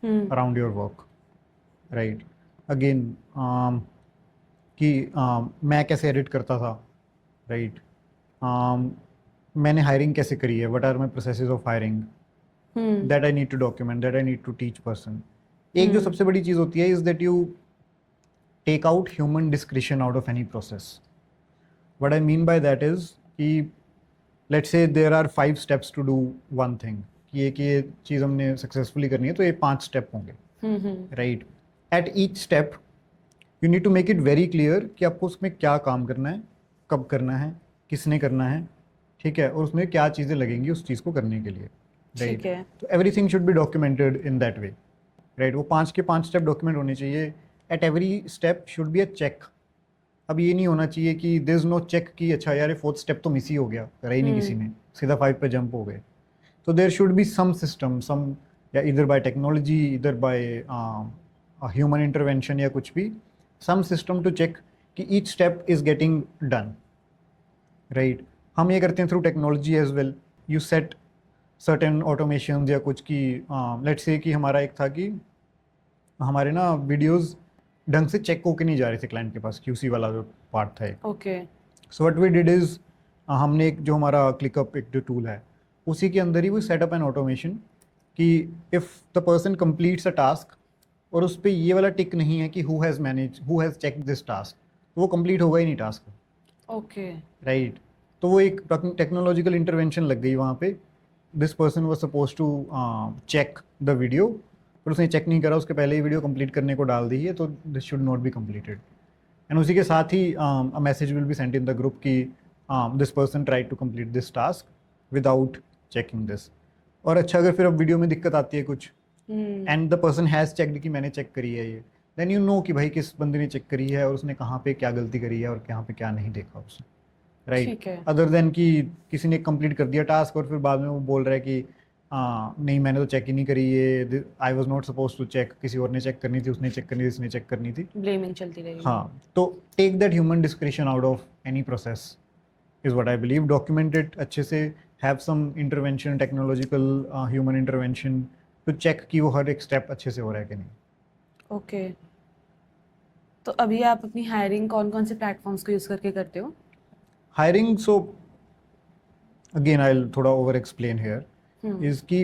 around your work, right? Again, कि मैं कैसे एडिट करता था, राइट? मैंने हायरिंग कैसे करी है, what are my processes of hiring, that I need to document, that I need to teach person. एक जो सबसे बड़ी चीज़ होती है is that you take out human discretion out of any process. What I mean by that is कि let's say there are 5 steps to do one thing, कि ये चीज़ हमने सक्सेसफुली करनी है तो ये 5 स्टेप होंगे, right? At each step you need to make it very clear कि आपको उसमें क्या काम करना है, कब करना है, किसने करना है, ठीक है, और उसमें क्या चीज़ें लगेंगी उस चीज़ को करने के लिए, राइट? तो everything should be documented in that way, right? वो 5 के 5 स्टेप डॉक्यूमेंट होने चाहिए. At every step should be a check. अब ये नहीं होना चाहिए कि देयर इज नो चेक कि अच्छा यार ये 4th स्टेप तो मिस ही हो गया, करा ही नहीं किसी ने, सीधा 5 पे जंप हो गए. तो there should be some system, some, या इधर बाय टेक्नोलॉजी, इधर बाय ह्यूमन इंटरवेंशन, या कुछ भी, some system to check कि each step is getting done, right? हम ये करते हैं through technology as well. You set certain automation या कुछ की, लेट्स से कि हमारा एक था कि हमारे ना वीडियोस ढंग से चेक होके नहीं जा रहे थे क्लाइंट के पास, QC वाला जो पार्ट था एक। Okay so what we did is, हमने एक जो हमारा क्लिकअप एक जो टूल है उसी के अंदर ही वो सेटअप एन ऑटोमेशन कि if the person completes a task और उस पर ये वाला टिक नहीं है कि who has check this task, वो कंप्लीट होगा ही नहीं टास्क, ओके राइट। तो वो एक टेक्नोलॉजिकल इंटरवेंशन लग गई वहाँ पे। This person was suppose to check the video, पर उसने चेक नहीं करा, उसके पहले ही वीडियो कंप्लीट करने को डाल दी है, तो this should not be completed. And उसी के साथ ही a message will be sent in the group कि this person try to complete this task without checking this. और अच्छा, अगर फिर अब वीडियो में दिक्कत आती है कुछ and the person has checked कि मैंने चेक करी है ये, देन यू नो कि भाई किस बंदे ने चेक करी है और उसने कहाँ पे क्या गलती करी है और कहाँ पे क्या नहीं देखा उसने, राइट। ठीक है। अदर देन कि किसी ने कंप्लीट कर दिया टास्क और फिर बाद में वो बोल रहा है कि नहीं मैंने तो चेक ही नहीं करी, ये I was not suppose to check, किसी और ने चेक करनी थी, उसने चेक करनी थी, इसने चेक करनी थी। ब्लेमिंग चलती रहेगी। हाँ, तो take that human discretion out of any process is what I believe. Document it अच्छे से, have some intervention, technological human intervention to check कि वो हर एक स्टेप अच्छे से हो रहा है कि नहीं। ओके, तो अभी आप अपनी हायरिंग कौन कौन से प्लेटफॉर्म्स को यूज़ करके करते हो? हायरिंग, सो अगेन आई थोड़ा ओवर एक्सप्लेन हेयर इज कि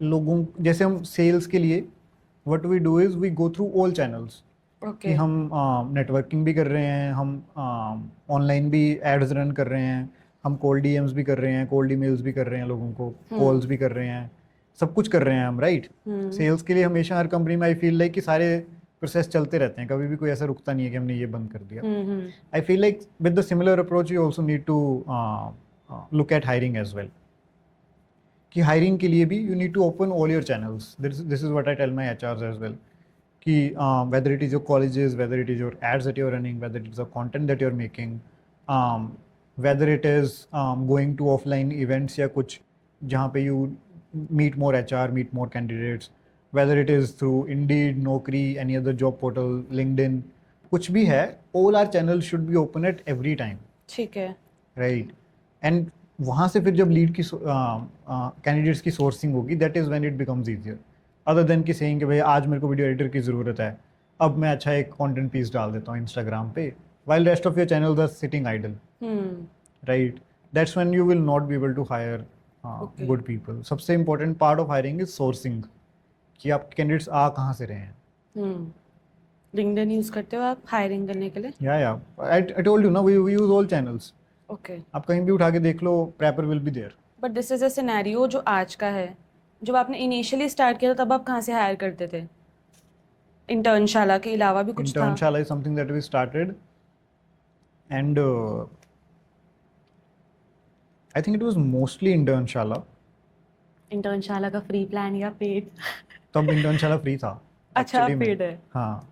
लोगों, जैसे हम सेल्स के लिए what we do is we go through all channels, कि ओके। हम नेटवर्किंग भी कर रहे हैं, हम ऑनलाइन भी एड्स रन कर रहे हैं, हम कोल्ड DMs भी कर रहे हैं, कोल्ड ईमेल्स भी कर रहे हैं, लोगों को कॉल्स भी कर रहे हैं, सब कुछ कर रहे हैं हम, राइट। सेल्स के लिए हमेशा हर कंपनी में आई फील लाइक कि सारे प्रोसेस चलते रहते हैं, कभी भी कोई ऐसा रुकता नहीं है कि हमने ये बंद कर दिया। I feel like with the similar approach you also need to look at hiring as well. कि hiring के लिए भी you need to open all your channels. This is what I tell my HRs as well. कि whether it is your colleges, whether it is your ads that you're running, whether it is the content that you're making, whether it is going to offline events या कुछ जहाँ पे you meet more HR, meet more candidates, whether it is through Indeed, Naukri, any other job portal, LinkedIn, कुछ भी है, all our channels should be open at every time, ठीक है। right? And वहाँ से फिर जब लीड की कैंडिडेट्स की सोर्सिंग होगी, that is when it becomes easier, other than कि सेइंग कि भाई आज मेरे को वीडियो एडिटर की ज़रूरत है, अब मैं अच्छा एक कंटेंट पीस डाल देता हूँ इंस्टाग्राम पे, while rest of your channels are sitting idle, right? That's when you will not be able to hire Okay. good people. सबसे important part of hiring is sourcing, कि आप कैंडिडेट्स आ कहाँ से रहे हैं। लिंक्डइन यूज़ करते हो आप हायरिंग करने के लिए? या I told you ना, we use all channels. Okay, आप कहीं भी उठा के देख लो, prepper will be there. But this is a scenario जो आज का है। जब आपने इनिशियली स्टार्ट किया था तब आप कहाँ से हायर करते थे? इंटर्नशाला के अलावा भी कुछ था? Internshala is something that we started, and I think it was mostly Internshala. Internshala का फ्री प्लान या पेड? तब Internshala free था। अच्छा, Actually में, पेड है। हाँ,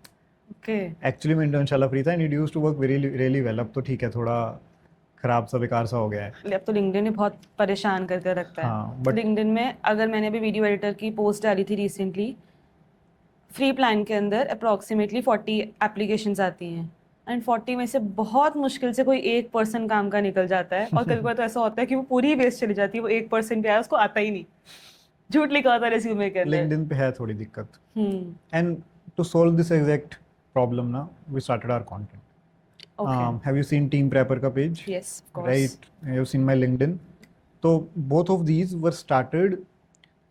ओके। एक्चुअली में Internshala free था and it used to work really well. अब तो ठीक है, थोड़ा खराब सा बेकार सा हो गया है। अब तो लिंक्डइन ने बहुत परेशान करके रखता है। हाँ, but लिंक्डइन में अगर मैंने अभी वीडियो एडिटर की पोस्ट डाली थी रिसेंटली, फ्री प्लान के अंदर अप्रॉक्सीमेटली 40 एप्लीकेशंस आती हैं एंड 40 में से बहुत मुश्किल से कोई 1% काम का निकल जाता है, और कभी कभी तो ऐसा होता है कि वो पूरी वेस्ट चली जाती है, वो 1% पे आया उसको आता ही नहीं, झूठ लिखा होता है रेज्यूमे के अंदर। LinkedIn पे है थोड़ी दिक्कत। And to solve this exact problem ना, we started our content. Have you seen Team Prepper का page? Yes, of course. Right. You have seen my LinkedIn. So both of these were started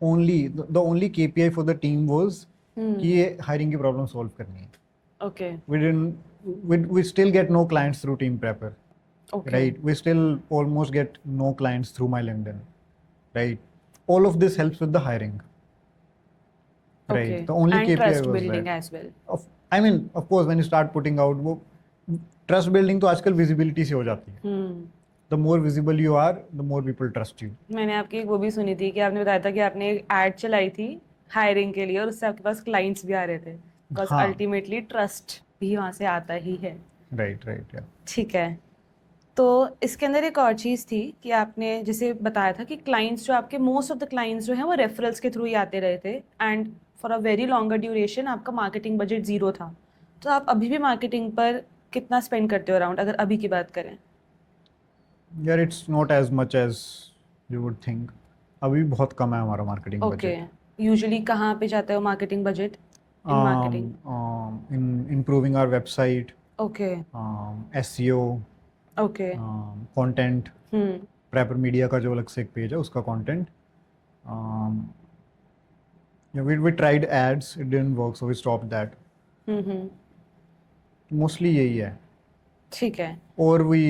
only, the only KPI for the team was कि ये hiring की problem solve करनी है. Okay. We still get no clients through Team Prepper. Okay. Right. We still almost get no clients through my LinkedIn. Right. All of this helps with the hiring. Okay. Right. The only and KPI trust was building that. as well. I mean, of course, when you start putting out, वो trust building तो आजकल visibility से हो जाती है. The more visible you are, the more people trust you. मैंने आपकी एक वो भी सुनी थी कि आपने बताया था कि आपने एक एड चलाई थी हायरिंग के लिए और उससे आपके पास क्लाइंट्स भी आ रहे थे, बिकॉज हाँ. अल्टीमेटली ट्रस्ट भी वहाँ से आता ही है। Right, yeah. ठीक है, तो इसके अंदर एक और चीज़ थी कि आपने जैसे बताया था कि क्लाइंट्स जो आपके मोस्ट ऑफ द क्लाइंट्स जो हैं वो रेफरल्स के थ्रू ही आते रहे थे and for a very longer duration आपका मार्केटिंग बजट ज़ीरो था। तो आप अभी भी मार्केटिंग पर कितना स्पेंड करते हो अराउंड, अगर अभी की बात करें? Yeah, it's not as much as you would think. अभी बहुत कम है हमारा मार्केटिंग ओके, बजट. यूजुअली कहाँ पे जाता है वो marketing budget in marketing? In improving our website, okay, SEO, okay. content, hmm, Prepper media का जो अलग से एक पेज है उसका content. We tried ads, it didn't work, so we stopped that. Hmm. Mostly यही है. ठीक है। Or we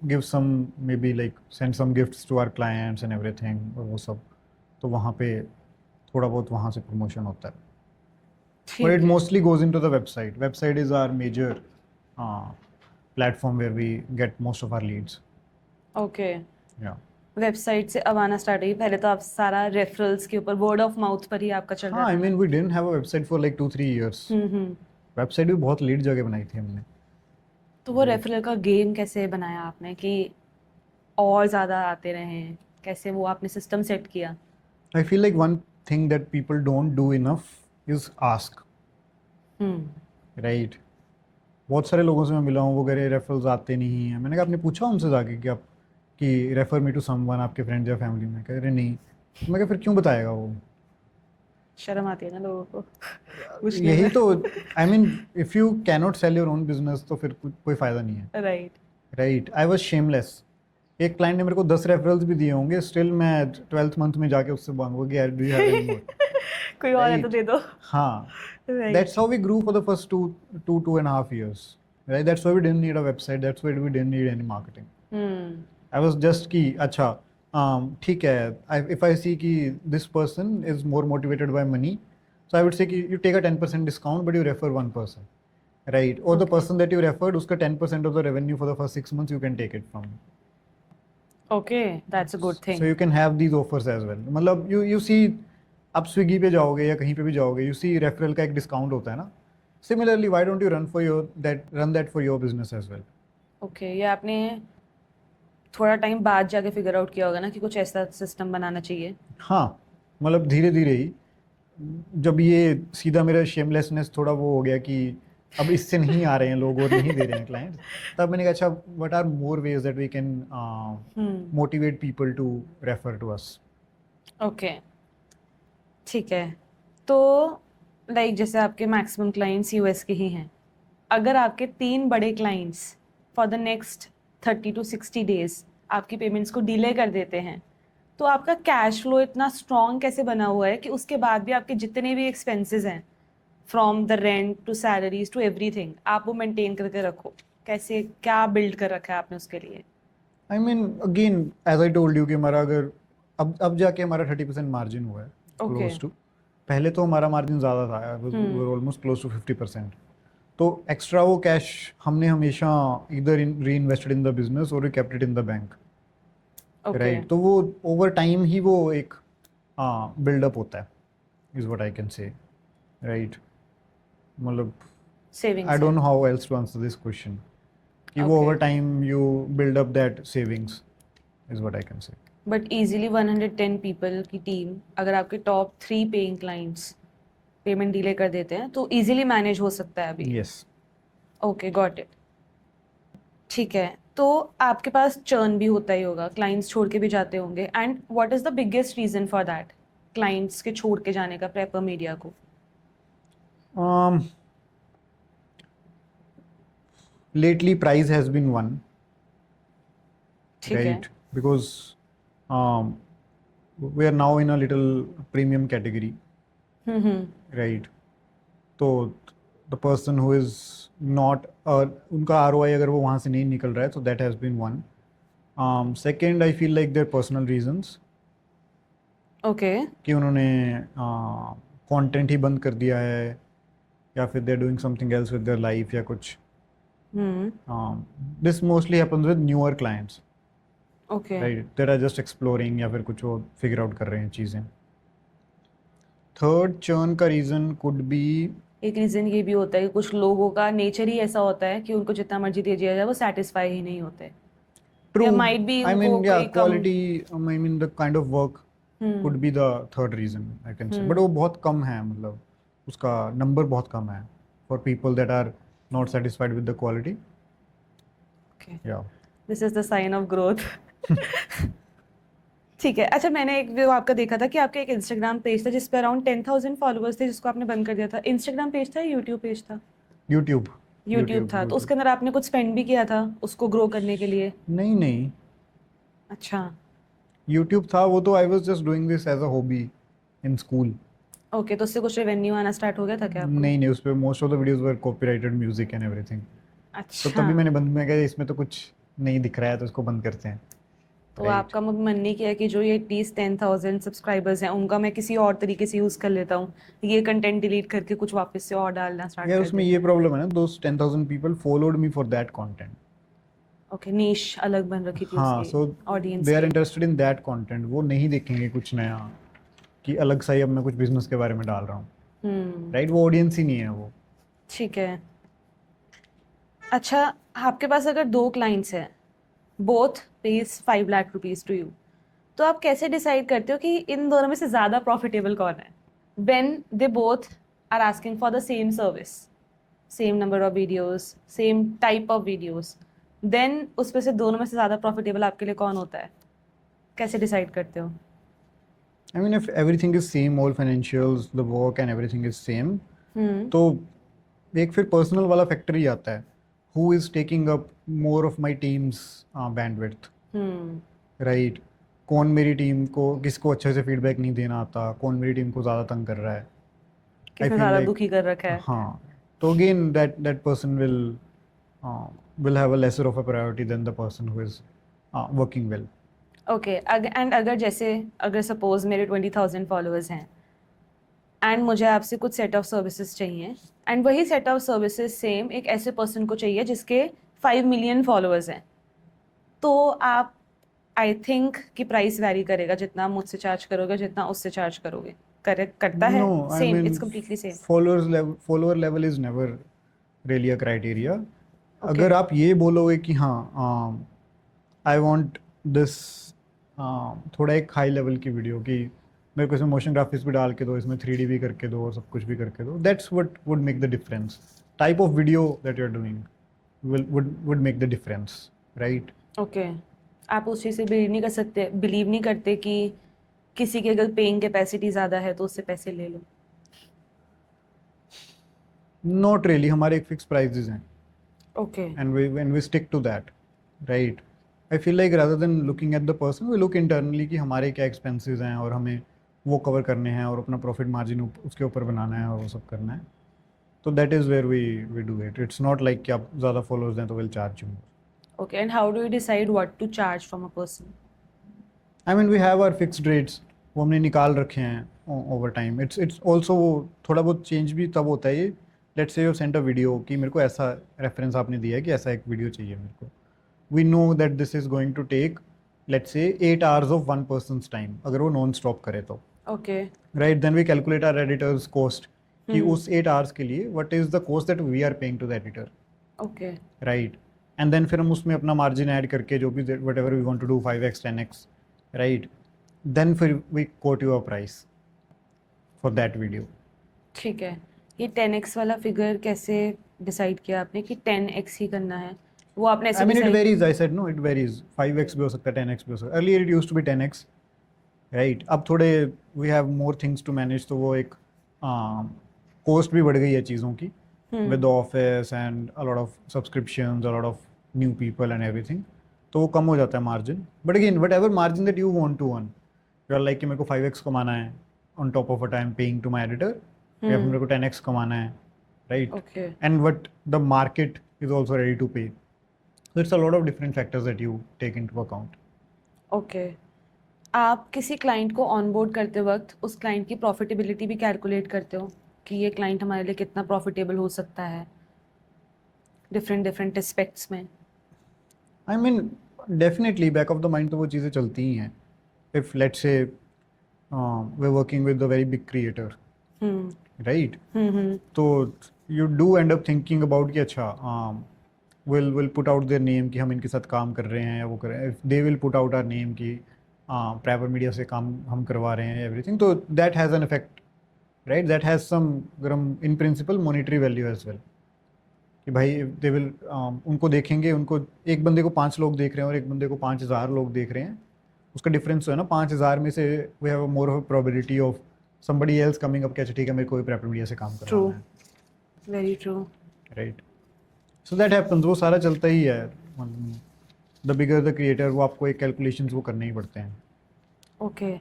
give some, maybe like send some gifts to our clients and everything, और वो सब. तो वहाँ पे थोड़ा बहुत वहाँ से प्रमोशन होता है. But ठीक it है। mostly goes into the website. Website is our major uh, platform where we get most of our leads. Okay, Yeah. Website से अब आना स्टार्ट हुई। पहले तो आप सारा रेफरल्स के ऊपर, वर्ड ऑफ माउथ पर ही आपका चल रहा हाँ, था I ना? mean we didn't have a website for like 2-3 years. Hmm. Website भी बहुत लेट जगह बनाई थी हमने. तो वो Right. रेफरल का गेम कैसे बनाया आपने कि और ज़्यादा आते रहें? कैसे वो आपने सिस्टम सेट किया? I feel like one thing that people don't do enough is ask. Hmm. Right. बहुत सारे लोगों से मैं मिला हूँ, वो कह रहे रेफरल्स आते नहीं हैं. मैंने कहा आपने पूछा उनसे जाके कि आप कि रेफर मी टू समवन, आपके फ्रेंड्स या फैमिली में? कह रहे नहीं. तो मैं कहा फिर क्यों बताएगा वो? शर्म आती है ना लोगों को पूछने यही में। तो, आई mean if you cannot sell your own business तो फिर कोई फायदा नहीं है. Right. Right. I was shameless. एक क्लाइंट ने मेरे को 10 रेफरल्स भी दिए होंगे, स्टिल मैं 12th मंथ में जाके उससे मांगूंगा कि यार do you have any more. कोई और है तो राइट. दे दो। हाँ. Right. That's how we grew for the first 2.5 years. Right. That's why we didn't need a website. That's why we didn't need any marketing. Hmm. I was just कि अच्छा ठीक है. If I see कि this person is more motivated by money, so I would say कि you take a 10% discount but you refer one person. Right. Or the Okay. person that you referred, उसका 10% of the revenue for the first 6 months you can take it from. Okay, that's a good So thing. you can have these offers as well. मतलब you see, आप Swiggy पे जाओगे या कहीं पे भी जाओगे, यू सी रेफरल का एक डिस्काउंट होता है ना. Similarly why don't you run that for your business as well. Okay, ये आपने थोड़ा टाइम बाद जाके फिगर आउट किया होगा ना कि कुछ ऐसा सिस्टम बनाना चाहिए? हाँ, मतलब धीरे धीरे ही, जब ये सीधा मेरा शेमलेसनेस थोड़ा वो हो गया कि अब इससे नहीं आ रहे हैं लोग और नहीं दे रहे हैं क्लाइंट्स, तब मैंने कहा अच्छा what are more ways that we can motivate people to refer to us. Okay, ठीक है। तो लाइक जैसे आपके मैक्सिमम क्लाइंट्स यूएस के ही हैं, अगर आपके 3 बड़े clients for the next 30 to 60 days आपकी पेमेंट्स को डिले कर देते हैं, तो आपका कैश फ्लो इतना स्ट्रॉन्ग कैसे बना हुआ है कि उसके बाद भी आपके जितने भी एक्सपेंसेस हैं, from the rent to salaries to everything, आप वो मेंटेन करके रखो? कैसे, क्या बिल्ड कर रखा है आपने उसके लिए? I mean again as I told you कि हमारा अगर अब जाके हमारा 30% मार्जिन हुआ है, ओके। Close to. पहले तो हमारा मार्जिन ज़्यादा था, ऑलमोस्ट क्लोज टू 50%. तो एक्स्ट्रा वो कैश हमने हमेशा इधर री इन्वेस्टेड इन द बिजनेस और kept it in the bank. Okay, right. तो वो ओवर टाइम ही वो एक बिल्डअप होता है, is what I can say. Right. मतलब सेविंग्स आई है। Don't know how else to answer this question, कि वो Okay. Over time you build up that savings, is what I can say. But easily 110 people की टीम, अगर आपके top 3 paying clients payment delay कर देते हैं तो इजीली मैनेज हो सकता है अभी? यस. Okay, got it. ठीक है, तो आपके पास चर्न भी होता ही होगा, क्लाइंट्स छोड़ के भी जाते होंगे, and what is the biggest reason for that, clients के छोड़ के जाने का प्रेपर मीडिया को? Lately price has been one, ठीक है। right? Because we are now in a little premium category, right? तो the person who is not उनका ROI अगर वो वहाँ से नहीं निकल रहा है, so that has been one. Second, I feel like their personal reasons, okay. कि उन्होंने content ही बंद कर दिया है, या फिर they're doing something else with their life या कुछ. This mostly happens with newer clients, okay. right? That are just exploring या फिर कुछ वो figure out कर रहे हैं चीज़ें. Third churn का reason could be, एक रीजन ये भी होता है कि कुछ लोगों का नेचर ही ऐसा होता है कि उनको जितना मर्जी दे दिया जाए वो सेटिस्फाई ही नहीं होते। true. might be I mean, उनको yeah, कोई कम। quality. I mean, the kind of work could be the third reason I can say. But वो बहुत कम है, मतलब उसका number बहुत कम है for people that are not satisfied with the quality. Okay. Yeah. This is the sign of growth. ठीक है। अच्छा, मैंने एक वीडियो आपका देखा था कि आपका एक इंस्टाग्राम पेज था जिस पे अराउंड 10,000 फॉलोअर्स थे, जिसको आपने बंद कर दिया था। इंस्टाग्राम पेज था या यूट्यूब पेज था? यूट्यूब। यूट्यूब था, तो यूट्यूब। उसके अंदर आपने कुछ स्पेंड भी किया था उसको ग्रो करने के लिए? नहीं नहीं, अच्छा। यूट्यूब था वो तो, I was just doing this as a hobby in school. Okay, तो उससे कुछ रेवेन्यू आना स्टार्ट हो गया था क्या आपको? नहीं नहीं, उस पे most of the videos were copyrighted music and everything. तो अच्छा। तभी मैंने बंद में कहा इसमें तो कुछ नहीं दिख रहा है तो इसको बंद करते हैं। तो राइट। आपका मन नहीं किया कि जो ये एटलीस्ट 10,000 सब्सक्राइबर्स हैं उनका मैं किसी और तरीके से यूज़ कर लेता हूँ, ये कंटेंट डिलीट करके कुछ वापस से और डालना स्टार्ट यार कर उसमें देते ये हैं? प्रॉब्लम है ना, दोस्त 10,000 people followed me for that content. Okay, niche अलग बन रखी थी हाँ, उसकी सो ऑडियंस दे आर की। इंटरेस्टेड इन दैट कंटेंट, वो नहीं देखेंगे कुछ नया कि अलग सा ही अब मैं कुछ बिजनेस के बारे में डाल रहा हूँ। हम्म। राइट, वो ऑडियंस ही नहीं है वो। ठीक है। अच्छा, आपके पास अगर दो क्लाइंट्स हैं, both pays 5 lakh rupees to you, तो आप कैसे डिसाइड करते हो कि इन दोनों में से ज़्यादा प्रॉफिटेबल कौन है? When they both are asking for the same service, same number of videos, same type of videos, then उसमें से दोनों में से ज़्यादा प्रॉफिटेबल आपके लिए कौन होता है? कैसे डिसाइड करते हो? I mean if everything is same, all financials, the work and everything is same, hmm. तो एक फिर पर्सनल वाला फैक्टर ही आता है। Who is taking up more of my team's bandwidth. Hmm. Right. कौन मेरी टीम को, किसको अच्छे से फीडबैक नहीं देना आता, कौन मेरी टीम को ज़्यादा तंग कर रहा है। आई किसने फील ज़्यादा लाइक, दुखी कर रखा है? हाँ, तो again that person will have a lesser of a priority than the person who is working well. Okay. And अगर जैसे, अगर सपोज मेरे 20,000 फॉलोअर्स हैं एंड मुझे आपसे कुछ सेट ऑफ सर्विसेज चाहिए, एंड वही सेट ऑफ सर्विसेज सेम एक ऐसे पर्सन को चाहिए जिसके 5 मिलियन फॉलोअर्स हैं, तो आप, आई थिंक कि प्राइस वैरी करेगा, जितना आप मुझसे चार्ज करोगे जितना उससे चार्ज करोगे। करेक्ट करता है? No, I same, it's mean completely same. follower level is never really a criteria. Okay. अगर आप ये बोलोगे कि हाँ आई वांट दिस, थोड़ा एक हाई लेवल की वीडियो की, मेरे को इसमें मोशन ग्राफिक्स भी डाल के दो, इसमें 3D भी करके दो और सब कुछ भी करके दो, that's what would make the difference. Type of video that you are doing would make the difference, right? Okay. आप उस चीज़ से बिलीव नहीं करते कि किसी की अगर पेइंग कैपेसिटी ज़्यादा है तो उससे पैसे ले लो? Not really, हमारे एक फिक्स प्राइसेस हैं okay. and we stick to that, right? I feel like rather than looking at the person, we look internally कि हमारे क्या expenses हैं और हमें वो कवर करने हैं और अपना प्रॉफिट मार्जिन उसके ऊपर बनाना है और वो सब करना है। तो that is where we do it. It's not like कि आप ज़्यादा followers हैं तो we'll charge you more. Okay, and how do you decide what to charge from a person? I mean we have our fixed rates, वो हमने निकाल रखे हैं over time. It's also वो थोड़ा बहुत चेंज भी तब होता है ये, let's say you sent a video कि मेरे को ऐसा रेफरेंस आपने दिया है कि ऐसा एक वीडियो चाहिए मेरे को, we know that this is going to take, let's say 8 hours of one person's time, अगर वो नॉन स्टॉप करे तो, okay. right? Then we calculate our editor's cost कि उस 8 hours के लिए what is the cost that we are paying to the editor, okay. right? And then फिर हम उसमें अपना मार्जिन ऐड करके जो भी whatever we want to do 5x 10x, right? Then फिर we quote you a price for that video. ठीक है। ये 10x वाला फिगर कैसे डिसाइड किया आपने कि 10x ही करना है? वो आपने ऐसे I mean it decide? varies, I said no, it varies, 5x भी हो सकता है, 10x भी हो सकता है, earlier it used to be 10x, राइट? अब थोड़े we have more things to manage, तो वो एक कॉस्ट भी बढ़ गई है चीज़ों की, with office and a lot of subscriptions, a lot of new people and everything, तो वो कम हो जाता है margin. But again whatever margin that you want to earn, you are like कि मेरे को 5x कमाना है on top of a time paying to my editor, या फिर मेरे को 10x कमाना है, right? Okay. And what the market is also ready to पे, so it's a lot of different factors that you take into account. Okay. आप किसी client को ऑनबोर्ड करते वक्त उस क्लाइंट की प्रॉफिटेबिलिटी भी कैलकुलेट करते हो कि ये क्लाइंट हमारे लिए कितना प्रॉफिटेबल हो सकता है डिफरेंट एस्पेक्ट्स में? I mean definitely back of the mind तो वो चीज़ें चलती ही हैं। If let's say we're working with a very big creator, right? तो you do end up thinking about कि अच्छा will put out their name कि हम इनके साथ काम कर रहे हैं या वो कर रहे हैं, if they will put out our name कि प्राइवर मीडिया से काम हम करवा रहे हैं everything, तो that has an effect, right? That has some in principle monetary value as well, कि भाई दे विल उनको देखेंगे, उनको एक बंदे को 5 लोग देख रहे हैं और एक बंदे को 5,000 लोग देख रहे हैं, उसका डिफरेंस है ना 5,000 में से we have more of probability of somebody else coming up कि अच्छा ठीक है मेरे को भी प्रेपर मीडिया से काम ट्रू, करवाना है, very true. Right? So that happens, वो सारा चलता ही है। द बिगर द क्रिएटर, वो आपको एक कैलकुलेशंस वो करने ही पड़ते हैं। ओके,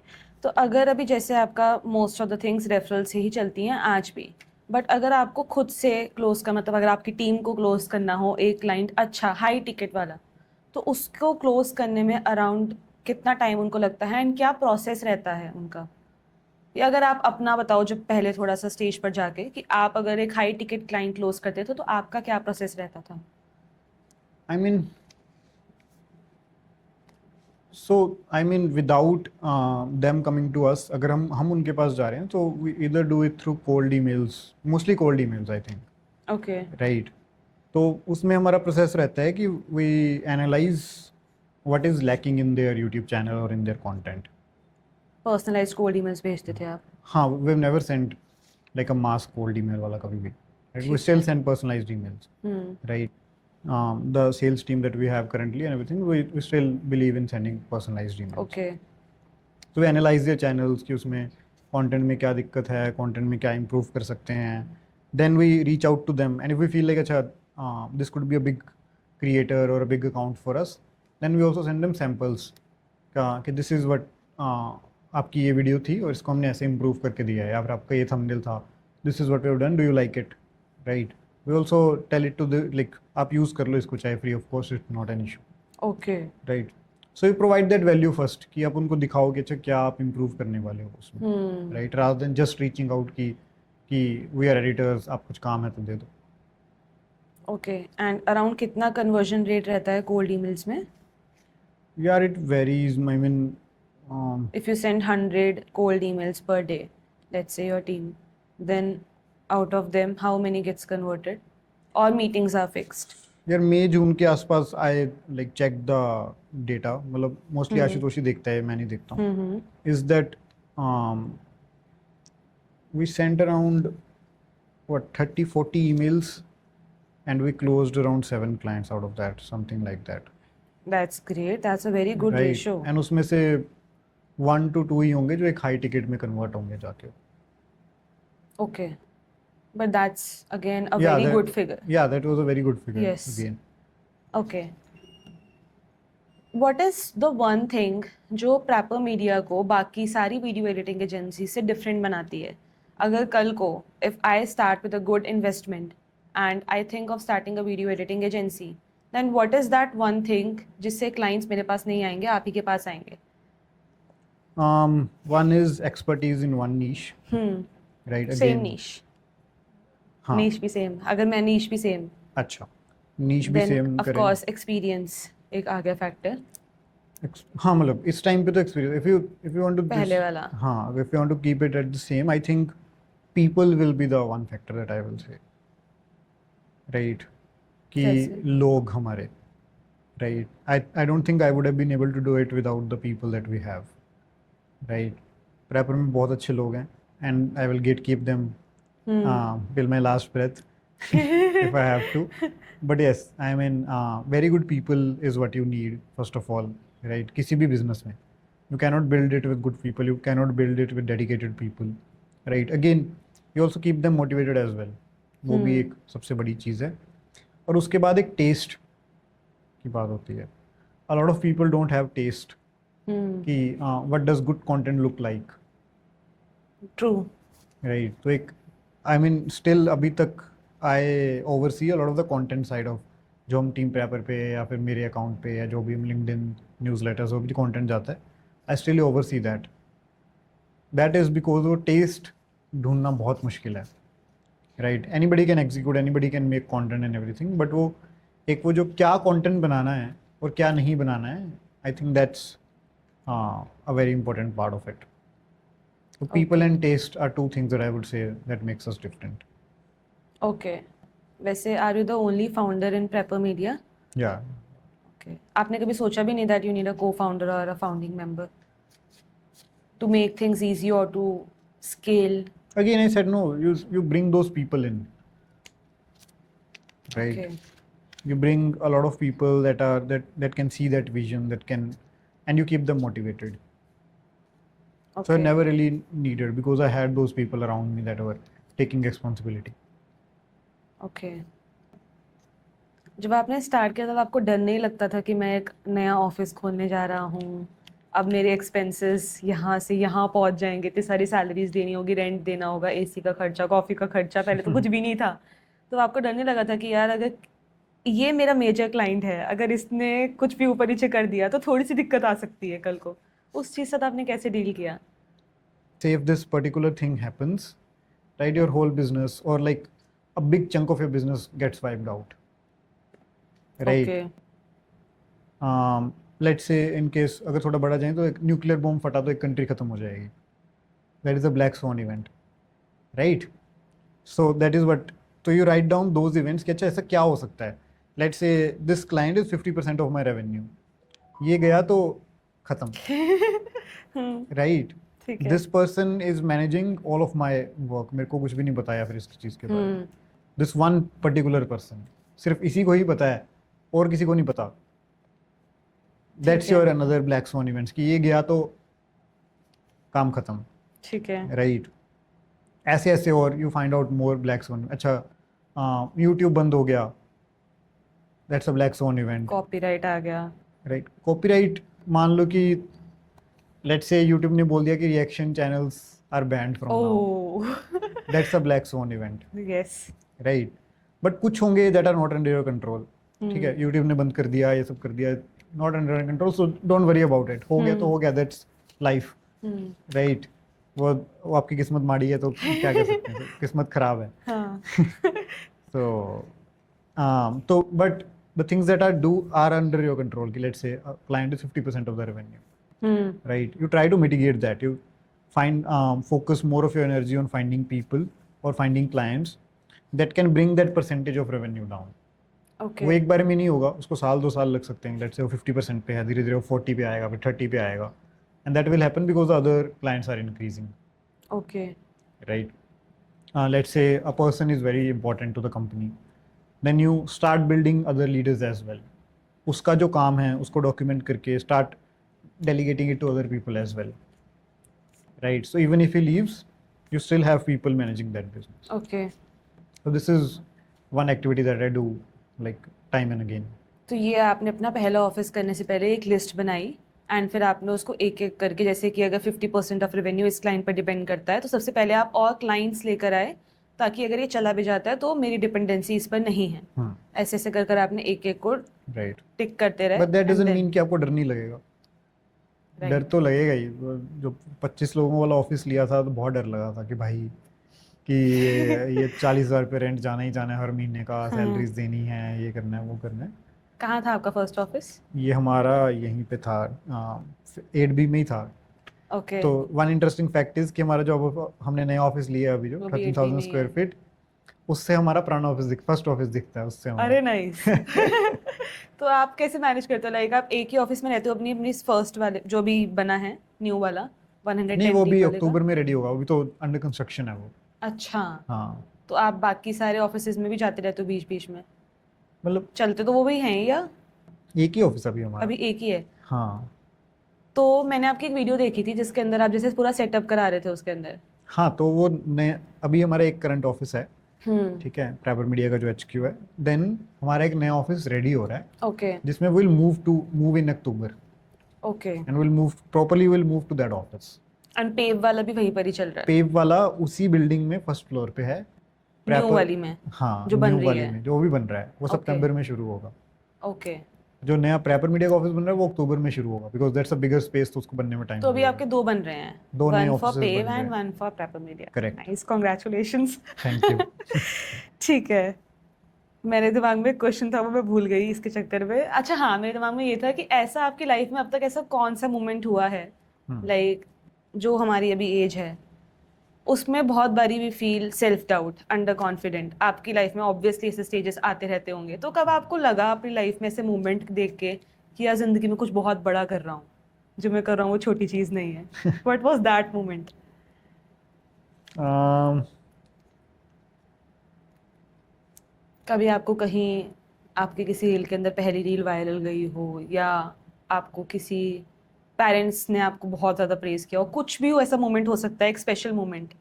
तो अगर अभी जैसे आपका most of the things referral से ही चलती हैं आज भी, बट अगर आपको खुद से क्लोज का मतलब अगर आपकी टीम को क्लोज करना हो एक क्लाइंट अच्छा हाई टिकट वाला, तो उसको क्लोज करने में अराउंड कितना टाइम उनको लगता है एंड क्या प्रोसेस रहता है उनका? या अगर आप अपना बताओ जब पहले थोड़ा सा स्टेज पर जाके कि आप अगर एक हाई टिकट क्लाइंट क्लोज करते थे तो आपका क्या प्रोसेस रहता था? I mean without them coming to us, अगर हम उनके पास जा रहे हैं तो वी इधर do it through cold emails, mostly cold emails I think, okay, right? तो उसमें हमारा प्रोसेस रहता है कि we analyze what is lacking in their YouTube channel और in their content. Personalized cold emails भेजते थे आप? हाँ, we have never sent like a mass cold email वाला कभी भी, राइट? वी ठीक स्टिल है। Send personalized emails, right? The sales team that we have currently and everything, we still believe in sending personalized emails. Okay, So we analyze their channels कि उसमें content में क्या दिक्कत है, content में क्या improve कर सकते हैं. Then we reach out to them and if we feel like अच्छा this could be a big creator or a big account for us, then we also send them samples कि this is what आपकी ये video थी और इसको हमने ऐसे improve करके दिया है, या फिर आपका ये thumbnail था, this is what we have done, do you like it, right? We also tell it to the like आप यूज़ कर लो इसको चाहे free of cost, it's not an issue, okay, right? So you provide that value first कि आप उनको दिखाओ कि अच्छा क्या आप इम्प्रूव करने वाले हो उसमें, right? Rather than just reaching out कि वी आर एडिटर्स, आप कुछ काम है तो दे दो। ओके। एंड अराउंड कितना कन्वर्जन रेट रहता है कोल्ड ईमेल्स में? यार it varies, I mean If you send 100 cold emails per day, let's say your team, then out of them, how many gets converted? Or meetings are fixed? यार मई जून के आसपास I like check the data, मतलब mostly Ashutosh ही देखता है, मैं नहीं देखता हूँ। Is that we sent around what 30-40 emails and we closed around 7 clients out of that, something like that, That's great. That's a very good right? ratio. And उसमें से 1 to 2 ही होंगे जो एक हाई टिकट में कन्वर्ट होंगे जाके। Okay. But that's again a Yeah, very that- good figure. Yeah, that was a very good figure. Yes. Again, Okay. What is the one thing जो प्रैपर media को बाकी सारी वीडियो एडिटिंग एजेंसी से different बनाती है? अगर कल को if I start with a good investment and I think of starting a video editing agency, then what is that one thing जिससे क्लाइंट्स मेरे पास नहीं आएंगे, आप ही के पास आएंगे? one is expertise in one niche, right? Same Again, नीश? हाँ, नीश भी सेम? अगर मैं नीश भी सेम, अच्छा, niche भी देन सेम ऑफ करें। कोर्स एक्सपीरियंस एक आ गया फैक्टर, हाँ, मतलब इस टाइम पे तो experience, if you want to पहले वाला। हाँ, if you want to keep it at the same, I think people will be the one factor that I will say, right? कि कैसे? लोग हमारे, right? I don't think I would have been able to do it without the people that we have, right? Prepper में बहुत अच्छे लोग हैं and I will keep them till my last breath if I have to. But yes, I mean very good people is what you need first of all, right? किसी भी business में you cannot build it with good people, you cannot build it with dedicated people, right? Again, you also keep them motivated as well, वो भी एक सबसे बड़ी चीज़ है। और उसके बाद एक टेस्ट की बात होती है। A lot of people don't have taste कि what does good content look like, true. right? तो एक I mean still अभी तक I oversee a lot of the content side of जो हम टीम प्रैपर पे या फिर मेरे अकाउंट पे या जो भी हम लिंक्डइन न्यूज़लेटर्स वो भी कंटेंट जाता है, I still oversee that is because वो टेस्ट ढूंढना बहुत मुश्किल है, right? Anybody can execute, anybody can make content and everything, but वो जो क्या कंटेंट बनाना है और क्या नहीं बनाना है, I think that's a very important part of it. So people and taste are two things that I would say that makes us different. Okay. वैसे are you the only founder in Prepper media? Yeah. Okay. आपने कभी सोचा भी नहीं that you need a co-founder और a founding member to make things easy और to scale? Again, I said no. You bring those people in, right? Okay. You bring a lot of people that can see that vision, that can and you keep them motivated. So I Okay. never really needed, because I had those people around me that were taking responsibility. Okay. जब आपने start किया तब आपको डर नहीं लगता था कि मैं एक नया ऑफिस खोलने जा रहा हूँ, अब मेरे एक्सपेंसेस यहाँ से यहाँ पहुँच जाएंगे, इतनी सारी सैलरीज देनी होगी, रेंट देना होगा, एसी का खर्चा, कॉफ़ी का खर्चा, पहले तो कुछ भी नहीं था। तो आपको डर नहीं लगा था कि यार अगर ये मेरा मेजर क्लाइंट है, अगर इसने कुछ भी ऊपर नीचे कर दिया तो थोड़ी सी दिक्कत आ सकती है कल को? उस चीज़ से आपने कैसे डील किया? Say if this particular thing happens, right, your whole business or like a big chunk of your business gets wiped out, right? Okay. Let's say in case अगर थोड़ा बड़ा जाए तो एक न्यूक्लियर बॉम्ब फटा तो एक कंट्री खत्म हो जाएगी. That is a black swan event, right? So that is what. So you write down those events कि अच्छा ऐसा क्या हो सकता है. Let's say this client is 50% of my revenue. ये गया तो खत्म, right? ठीक है। This person is managing all of my work. मेरे को कुछ भी नहीं बताया फिर इस चीज़ के बारे में. This one particular person, सिर्फ इसी को ही पता है और किसी को नहीं पता. That's है। your another black swan events कि ये गया तो काम खत्म, ठीक है। right? ऐसे ऐसे और you find out more black swan. अच्छा YouTube बंद हो गया, that's a black swan event, copyright आ गया। right? Copyright मान लो कि let's say YouTube ने बोल दिया कि reaction channels are banned from now. Oh. That's a black swan event, yes. right? But कुछ होंगे that are not under your control. ठीक है, YouTube ने बंद कर दिया, ये सब कर दिया, not under your control, so don't worry about it. हो गया तो हो गया, that's life, right? वो आपकी किस्मत माड़ी है तो क्या कर सकते हैं, किस्मत खराब है. हाँ। So but the things that are under your control, कि let's say a client is 50% of the revenue, right? You try to mitigate that. You find focus more of your energy on finding people or finding clients that can bring that percentage of revenue down. Okay. वो एक बार में नहीं होगा, उसको साल 2 साल लग सकते हैं. लेट्स से वो 50% पे है, धीरे धीरे वो 40 पे आएगा, फिर 30 पे आएगा, and that will happen because other clients are increasing, okay. Right? Let's say a person is very important to the company, then you start building other leaders as well. उसका जो काम है उसको डॉक्यूमेंट करके start delegating it to other people as well, right? So even if he leaves, you still have people managing that business. Okay. So this is one activity that I do like time and again. तो ये आपने अपना पहला office करने से पहले एक list बनाई एंड फिर आपने उसको एक एक करके, जैसे कि अगर 50% ऑफ रेवेन्यू इस क्लाइंट पर डिपेंड करता है तो सबसे पहले आप और क्लाइंट्स लेकर आए ताकि अगर ये चला भी जाता है तो मेरी डिपेंडेंसी इस पर नहीं है। ऐसे ऐसे कर कर आपने एक एक को Right. टिक करते रहे। But that and doesn't then- mean कि आपको डर नहीं लगेगा. Right. डर तो लगेगा ही. जो 25 लोगों वाला ऑफिस लिया था तो बहुत डर लगा था कि भाई कि ये 40,000 पे रेंट जाना ही जाना है हर महीने का, सैलरीज देनी है, ये करना है, वो करना है. कहाँ था आपका फर्स्ट ऑफिस? ये हमारा यहीं पे था, 8B में ही था. ओके। तो वन इंटरेस्टिंग फैक्ट इज कि हमारा जो हमने नया ऑफिस लिया है अभी जो वो भी 13,000 में ही स्क्वायर है। फीट, उससे हमारा पुराना ऑफिस फर्स्ट ऑफिस दिखता है उससे हमारा. अरे नाइस। तो आप कैसे मैनेज करते हो? लाइक आप एक ही ऑफिस में रहते हो अपनी अपनी फर्स्ट वाले जो भी बना है न्यू वाला 110 नहीं, वो भी वाले का? अक्टूबर में रेडी होगा, अभी तो अंडर कंस्ट्रक्शन है वो. अच्छा। हाँ, तो आप बाकी सारे ऑफिसेज में भी जाते रहते हो बीच बीच में? मतलब चलते तो वो भी हैं या एक ही ऑफिस अभी हमारा. अभी एक ही है? हाँ तो मैंने आपकी एक वीडियो देखी थी जिसके अंदर आप जैसे पूरा सेटअप करा रहे थे उसके अंदर। हाँ, तो वो नए अभी हमारा एक करंट ऑफिस है, हम्म। ठीक है, ट्रैवल मीडिया का जो HQ है. देन हमारा एक नया ऑफिस रेडी हो रहा है ओके। जिसमें will move in October, okay. And will move to that office. And Pave वाला भी वहीं पर ही चल रहा है? पेव वाला उसी बिल्डिंग में फर्स्ट फ्लोर पे है, न्यू वाली में? हाँ, जो बन न्यू रही वाली है? में जो भी बन रहा है वो Okay. सितंबर में शुरू होगा. ओके। जो नया प्रैपर मीडिया का ऑफिस बन रहा है वो अक्टूबर में शुरू होगा, because that's a bigger space, तो उसको बनने में टाइम तो अभी आपके दो बन रहे हैं? दो नए वन फॉर offices पेव बन रहे एंड हैं. One for paper media. Correct. Nice, congratulations. Thank you. ठीक है। मेरे दिमाग में क्वेश्चन था वो मैं भूल गई इसके चक्कर में। अच्छा हाँ, मेरे दिमाग में ये था कि ऐसा आपकी लाइफ में अब तक ऐसा कौन सा मोमेंट हुआ है लाइक जो हमारी अभी एज है उसमें बहुत बारी भी feel self doubt, under confident, आपकी लाइफ में ऑब्वियसली ऐसे स्टेजेस आते रहते होंगे, तो कब आपको लगा अपनी लाइफ में ऐसे मोमेंट देख के कि यार जिंदगी में कुछ बहुत बड़ा कर रहा हूँ, जो मैं कर रहा हूँ वो छोटी चीज़ नहीं है? What was that moment? कभी आपको कहीं आपके किसी रील के अंदर पहली रील वायरल गई हो, या आपको किसी पेरेंट्स ने आपको बहुत ज़्यादा प्रेज किया, और कुछ भी ऐसा मोमेंट हो सकता है, एक स्पेशल मोमेंट?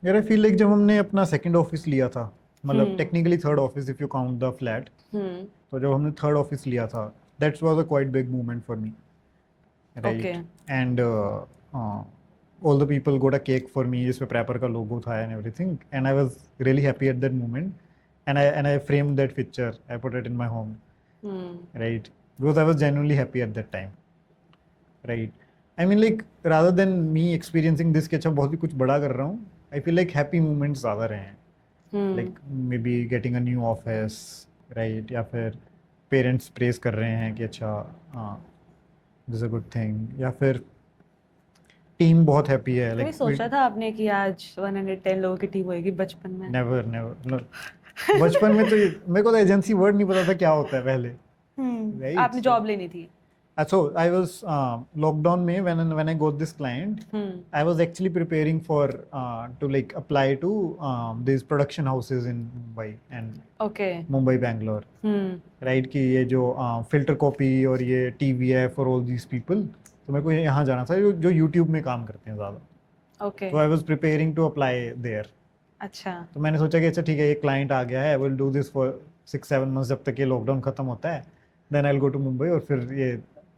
यार आई फील लाइक जब हमने अपना सेकंड ऑफिस लिया था, मतलब hmm. Technically third office if you count the flat, hmm. तो जब हमने थर्ड ऑफिस लिया था, that's was a quite big movement for me, okay. Right? And all the people got a cake for me जिसपे Prepper का logo था and everything, and I was really happy at that moment, and I framed that picture, I put it in my home, hmm. right? Because I was genuinely happy at that time, right? I mean like rather than me experiencing this कि अच्छा बहुत ही कुछ बड़ा कर रहा हूँ, I feel like happy moments ज़्यादा रहे हैं, like maybe getting a new office, right? या फिर parents praise कर रहे हैं कि अच्छा this is a good thing, या फिर टीम बहुत हैप्पी है, कभी लाइक सोचा था आपने कि आज 110 लोगों की टीम होगी बचपन में? नेवर नेवर, बचपन में तो मेरे को तो एजेंसी वर्ड नहीं पता था क्या होता है पहले, राइट? आपने जॉब लेनी थी? So I was lockdown में when I got this client, I was actually preparing for to like apply to these production houses in Mumbai and okay. Mumbai Bangalore, right? कि ये जो filter copy और ये TVF और all these people, तो मेरे को यहाँ जाना था जो YouTube में काम करते हैं ज़्यादा, ओके। तो I was preparing to apply there. अच्छा। तो मैंने सोचा कि अच्छा ठीक है, ये क्लाइंट आ गया है, I will do this for 6-7 months जब तक ये लॉकडाउन खत्म होता है, then I will go to Mumbai और फिर ये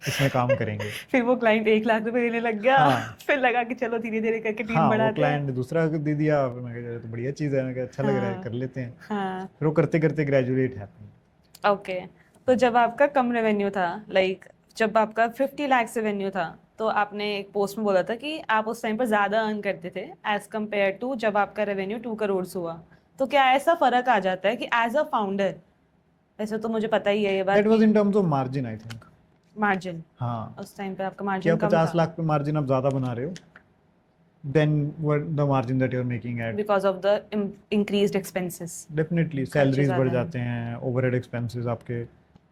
इसमें काम करेंगे। फिर वो क्लाइंट 1 लाख रुपए देने लग गया। हाँ। फिर लगा कि चलो धीरे धीरे करके टीम हाँ, वो बढ़ाते हैं। क्लाइंट दूसरा दे दिया, फिर मैं कहा तो बढ़िया चीज़ है, मैं कहा अच्छा लग रहा है, हाँ। कर लेते हैं। हाँ। फिर वो करते करते ग्रेजुएट हैपन। ओके। तो जब आपका कम रेवेन्यू था, लाइक जब आपका 50 लाख रेवेन्यू था, तो आपने एक पोस्ट में बोला था कि आप उस टाइम पर ज़्यादा अर्न करते थे एज कम्पेयर टू जब आपका रेवेन्यू 2 करोड़ हुआ। तो क्या ऐसा फ़र्क आ जाता है कि एज अ फाउंडर, वैसे तो मुझे पता ही है ये बात, that was in terms of margin I think. Margin हाँ, उस टाइम पे आपका क्या मार्जिन कम 50 था लाख पे मार्जिन आप ज़्यादा बना रहे हो then what the margin that you are making at, because of the increased expenses. Definitely salaries बढ़ ज़्यादा हैं। जाते हैं, ओवरहेड एक्सपेंसेस आपके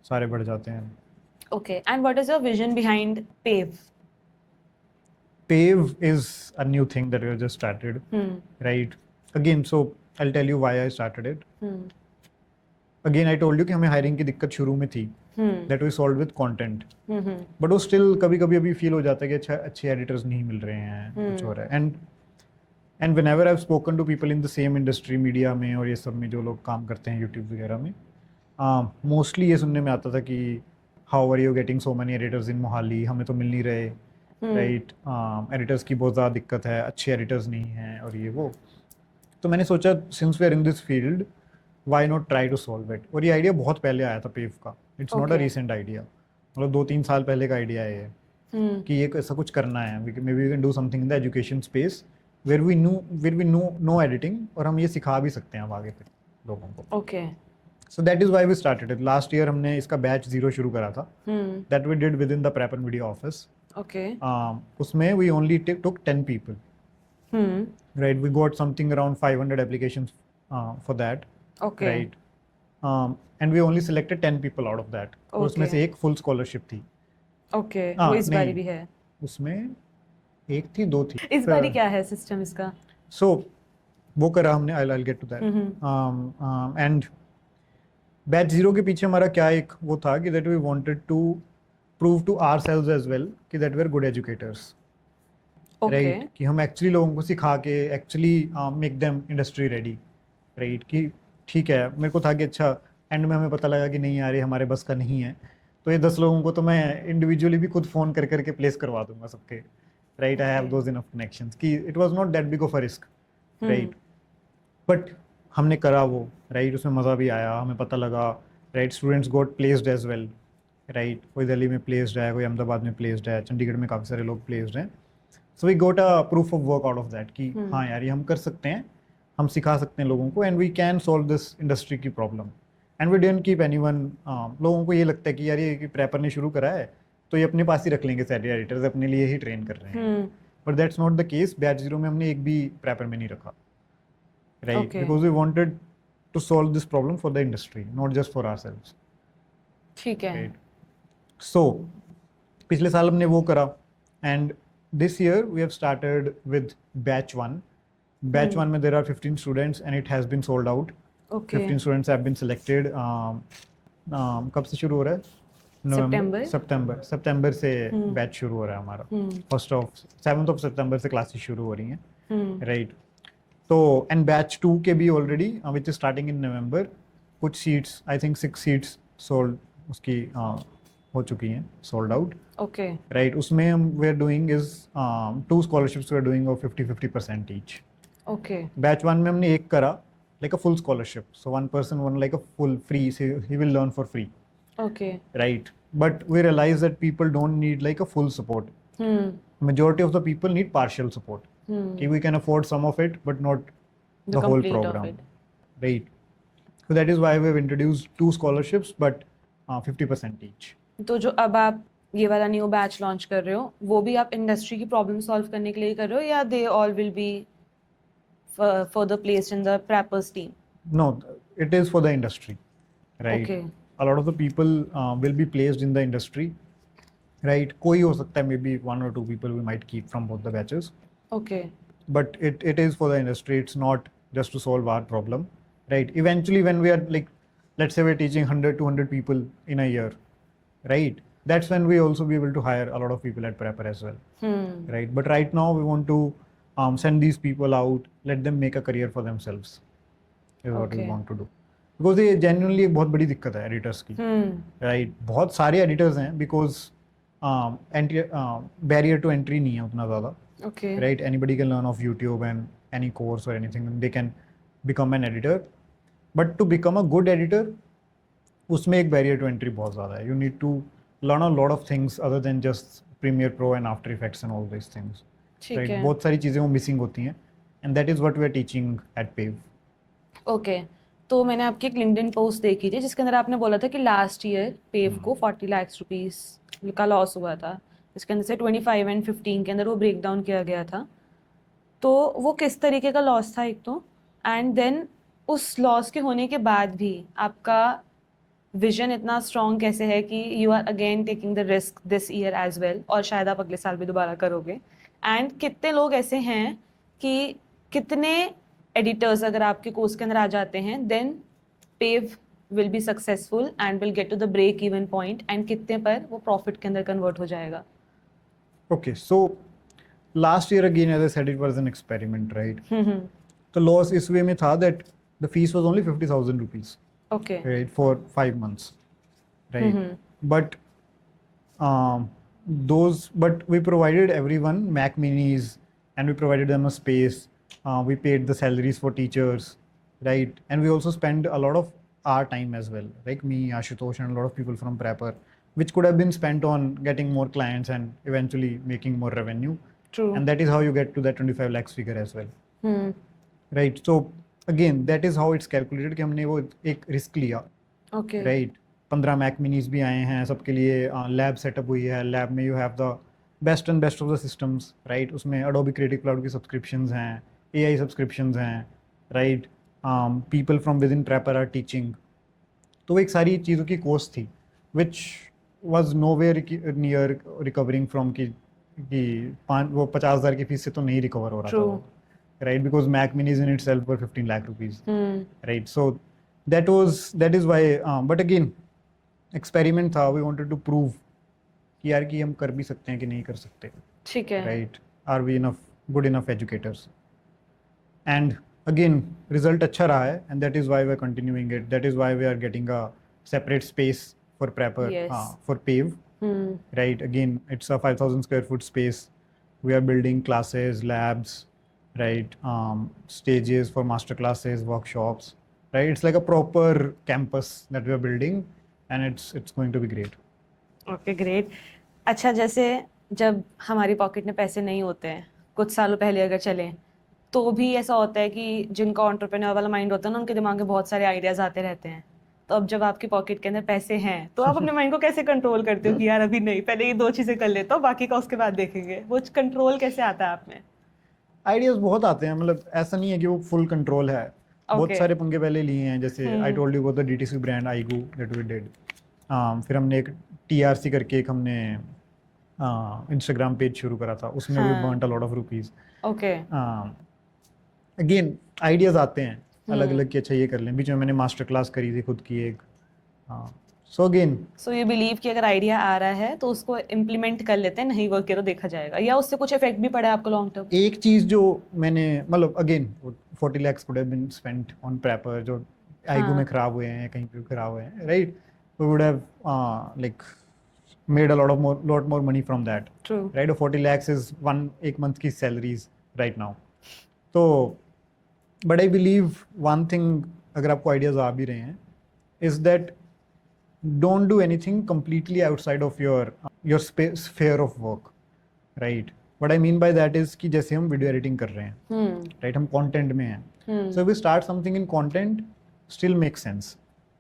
सारे बढ़ जाते हैं। Okay, and what is your vision behind Pave? Pave is a new thing that we have just started, right? Again, so I'll tell you why I started it. Again, I told you कि हमें hiring की दिक्कत शुरू में थी, that we solved with content. But वो still कभी-कभी अभी feel हो जाता है कि अच्छा अच्छे editors नहीं मिल रहे हैं, कुछ हो रहा है. And whenever I've spoken to people in the same industry, media में और ये सब में जो लोग काम करते हैं YouTube वगैरह में, mostly ये सुनने में आता था कि how are you getting so many editors in Mohali? हमें तो मिल नहीं रहे, राइट? एडिटर्स की बहुत ज़्यादा दिक्कत है, अच्छे एडिटर्स नहीं हैं और ये वो। तो मैंने सोचा since we are in this field, why not try to solve it. और ये आइडिया बहुत पहले आया था पेव का, it's not a recent idea, मतलब 2-3 साल पहले का आइडिया है ये, कि ये ऐसा कुछ करना है, maybe we can do something in the education space where we know editing, और हम ये सिखा भी सकते हैं अब आगे फिर लोगों को। Okay. So that is why we started it. Last year हमने इसका बैच 0 शुरू करा था, that we did with in the prep and media office. Okay. उसमें we only took 10 people, right? We got something around 500 applications for that, Okay. right? And we only selected 10 people out of that. और उसमें से एक full scholarship थी। Okay. वो इस बारी भी है? उसमें एक थी, 2 थी। इस बारी क्या है सिस्टम इसका? So वो करा हमने, I'll get to that. And batch 0 के पीछे हमारा क्या एक वो था कि that we wanted to prove to ourselves as well कि that we are good educators, right? कि हम actually लोगों को सिखा के actually make them industry ready, right? कि ठीक है, मेरे को था कि अच्छा एंड में हमें पता लगा कि नहीं यार ये हमारे बस का नहीं है, तो ये 10 लोगों को तो मैं इंडिविजुअली भी खुद फ़ोन कर करके प्लेस करवा दूंगा सबके, right? I have those enough connections कि it was not that big of a risk, right? But हमने करा वो, राइट? उसमें मज़ा भी आया, हमें पता लगा, right? Students got placed as well, right? कोई दिल्ली में प्लेस्ड है, कोई अहमदाबाद में प्लेस्ड है, चंडीगढ़ में काफ़ी सारे लोग प्लेस्ड हैं। So we got a proof of work out of that कि हाँ यार ये हम कर सकते हैं, हम सिखा सकते हैं लोगों को, and we can solve this industry की problem. And we didn't keep anyone, लोगों को ये लगता है कि यार ये प्रेपर ने शुरू करा है तो ये अपने पास ही रख लेंगे, सारे एडिटर्स अपने लिए ही ट्रेन कर रहे हैं, but that's not the case. Batch 0 में हमने एक भी प्रेपर में नहीं रखा, right? Because we wanted to solve this problem for the industry, not just for ourselves. ठीक है। सो पिछले साल हमने वो करा, and this year we have started with batch 1. Batch 1 में there are 15 students and it has been sold out. 15 students have been selected. कब से शुरू हो रहा है? सितंबर से हम्म। बैच शुरू हो रहा है हमारा। हम्म। 7 सितंबर से क्लासेस शुरू हो रही हैं, हम्म। राइट। तो एंड बैच 2 के भी already which is starting in November, कुछ seats, I think 6 seats sold उसकी हो चुकी हैं, सोल्ड आउट, ओके। राइट। उसमें हम we are doing is 2 scholarships we are doing of 50-50% each. Okay. Batch 1 में हमने एक करा like a full scholarship, so one person one like a full free, he will learn for free, okay. right? But we realize that people don't need like a full support. Majority of the people need partial support. Okay, we can afford some of it, but not The the whole complete of program, it. right? So that is why we've introduced 2 scholarships, but 50% each. तो जो अब आप ये वाला new batch launch कर रहे हो वो भी आप इंडस्ट्री की प्रॉब्लम सॉल्व करने के लिए कर रहे हो या they all will be further placed in the preppers team? No, it is for the industry, right? Okay. A lot of the people will be placed in the industry, right? कोई हो सकता है, maybe 1 or 2 people we might keep from both the batches. Okay. But it is for the industry, it's not just to solve our problem, right? Eventually when we are like, let's say we're teaching 100-200 people in a year, right? That's when we also be able to hire a lot of people at prepper as well, right? But right now we want to send these people out, let them make a career for themselves is what we Okay. want to do, because ये genuinely एक बहुत बड़ी दिक्कत है editors की, right? बहुत सारे editors हैं because barrier to entry नहीं है उतना ज़्यादा, Okay. right? Anybody can learn off YouTube and any course or anything, and they can become an editor. But to become a good editor, उसमें एक barrier to entry बहुत ज़्यादा है. You need to learn a lot of things other than just Premiere Pro and After Effects and all these things. ठीक Right? है. बहुत सारी चीज़ें वो missing होती हैं, and that is what we are teaching at PAVE. Okay. तो मैंने आपकी एक लिंक्डइन पोस्ट देखी थी जिसके अंदर आपने बोला था कि लास्ट ईयर पेव को 40 लाख रुपीस का लॉस हुआ था, इसके अंदर से 25 एंड 15 के अंदर वो ब्रेक डाउन किया गया था. तो वो किस तरीके का लॉस था एक तो, एंड देन उस लॉस के होने के बाद भी आपका विजन इतना स्ट्रॉन्ग कैसे है कि you are again taking the risk this year as well, और शायद आप अगले साल भी दोबारा करोगे. एंड कितने लोग ऐसे हैं कि कितने एडिटर्स अगर आपके कोर्स के अंदर आ जाते हैं then PAVE will be successful and will get to the break even point, एंड कितने पर वो प्रॉफिट के अंदर कन्वर्ट हो जाएगा? Okay, so last year again, as I said, it was an experiment, right? The loss इस way में था that the fees was only 50,000 rupees, okay. right, for 5 months, right? But but we provided everyone Mac Minis, and we provided them a space. We paid the salaries for teachers, right? And we also spent a lot of our time as well, like me, Ashutosh, and a lot of people from Prepper, which could have been spent on getting more clients and eventually making more revenue. True. And that is how you get to that 25 lakhs figure as well, right? So again, that is how it's calculated कि हमने वो एक risk लिया, okay. right? 15 Mac Minis भी आए हैं सबके लिए, लैब सेटअप हुई है, लैब में you have the best and best of the systems, right? उसमें Adobe Creative Cloud की सब्सक्रिप्शंस हैं, AI सब्सक्रिप्शंस हैं, right? People from within Prepper are teaching. तो एक सारी चीज़ों की कॉस्ट थी which was nowhere near recovering from कि वो 50,000 की फीस से तो नहीं रिकवर हो रहा था वो, right? Because Mac Minis in itself were 15 lakh rupees, right? So that is why but again experiment था. वी वांटेड टू प्रूव कि यार कि हम कर भी सकते हैं कि नहीं कर सकते, ठीक है. Right? Are we enough good enough educators? And again result अच्छा रहा है, and that is why we are continuing it. That is why we are getting a separate space for Prepper, for PAVE, right? Again, it's a 5,000 square foot space. We are building classes, labs, right? Stages for master classes, workshops, right? It's like a proper campus that we are building, and it's going to be great. Okay, great. अच्छा, जैसे जब हमारी pocket में पैसे नहीं होते हैं, कुछ सालों पहले अगर चलें, तो भी ऐसा होता है कि जिनका एंटरप्रेन्योर वाला माइंड होता है ना, उनके दिमाग में बहुत सारे आइडियाज आते रहते हैं. तो अब जब आपकी पॉकेट के अंदर पैसे हैं तो आप अपने माइंड को कैसे कंट्रोल करते हो कि यार अभी नहीं, पहले ये 2 चीज़ें कर लेता हूँ, बाकी का उसके बाद देखेंगे? वो कंट्रोल कैसे आता है आप में? आइडियाज बहुत आते हैं, मतलब ऐसा नहीं है कि वो फुल कंट्रोल है. बहुत Okay. सारे पंगे पहले लिए हैं, जैसे I told you about the DTC brand आईगू दैट वी डिड. फिर हमने एक TRC करके एक हमने इंस्टाग्राम पेज शुरू करा था, उसमें भी burned a lot of rupees. Okay. Again ideas आते हैं अलग अलग कि अच्छा ये कर लें. बीच में मैंने मास्टर क्लास करी थी खुद की एक, सो अगेन सो ये बिलीव कि अगर आइडिया आ रहा है तो उसको इम्प्लीमेंट कर लेते हैं, नहीं वर्क किया तो देखा जाएगा, या उससे कुछ इफेक्ट भी पड़ा है आपको लॉन्ग टर्म? एक चीज जो मैंने मतलब again 40 lakhs could have been spent on prepper जो आईगो में हाँ खराब हुए हैं, कहीं पे भी खराब हुए हैं, right? we would have like made a lot more money from that, true. right? 40 lakhs is एक month की salaries right now. तो but I believe one thing, अगर आपको आइडियाज आ भी रहे हैं, is that don't do anything completely outside of your sphere of work, right? What I mean by that is कि जैसे हम वीडियो एडिटिंग कर रहे हैं, राइट? हम कंटेंट में हैं, so we start something in content still make sense.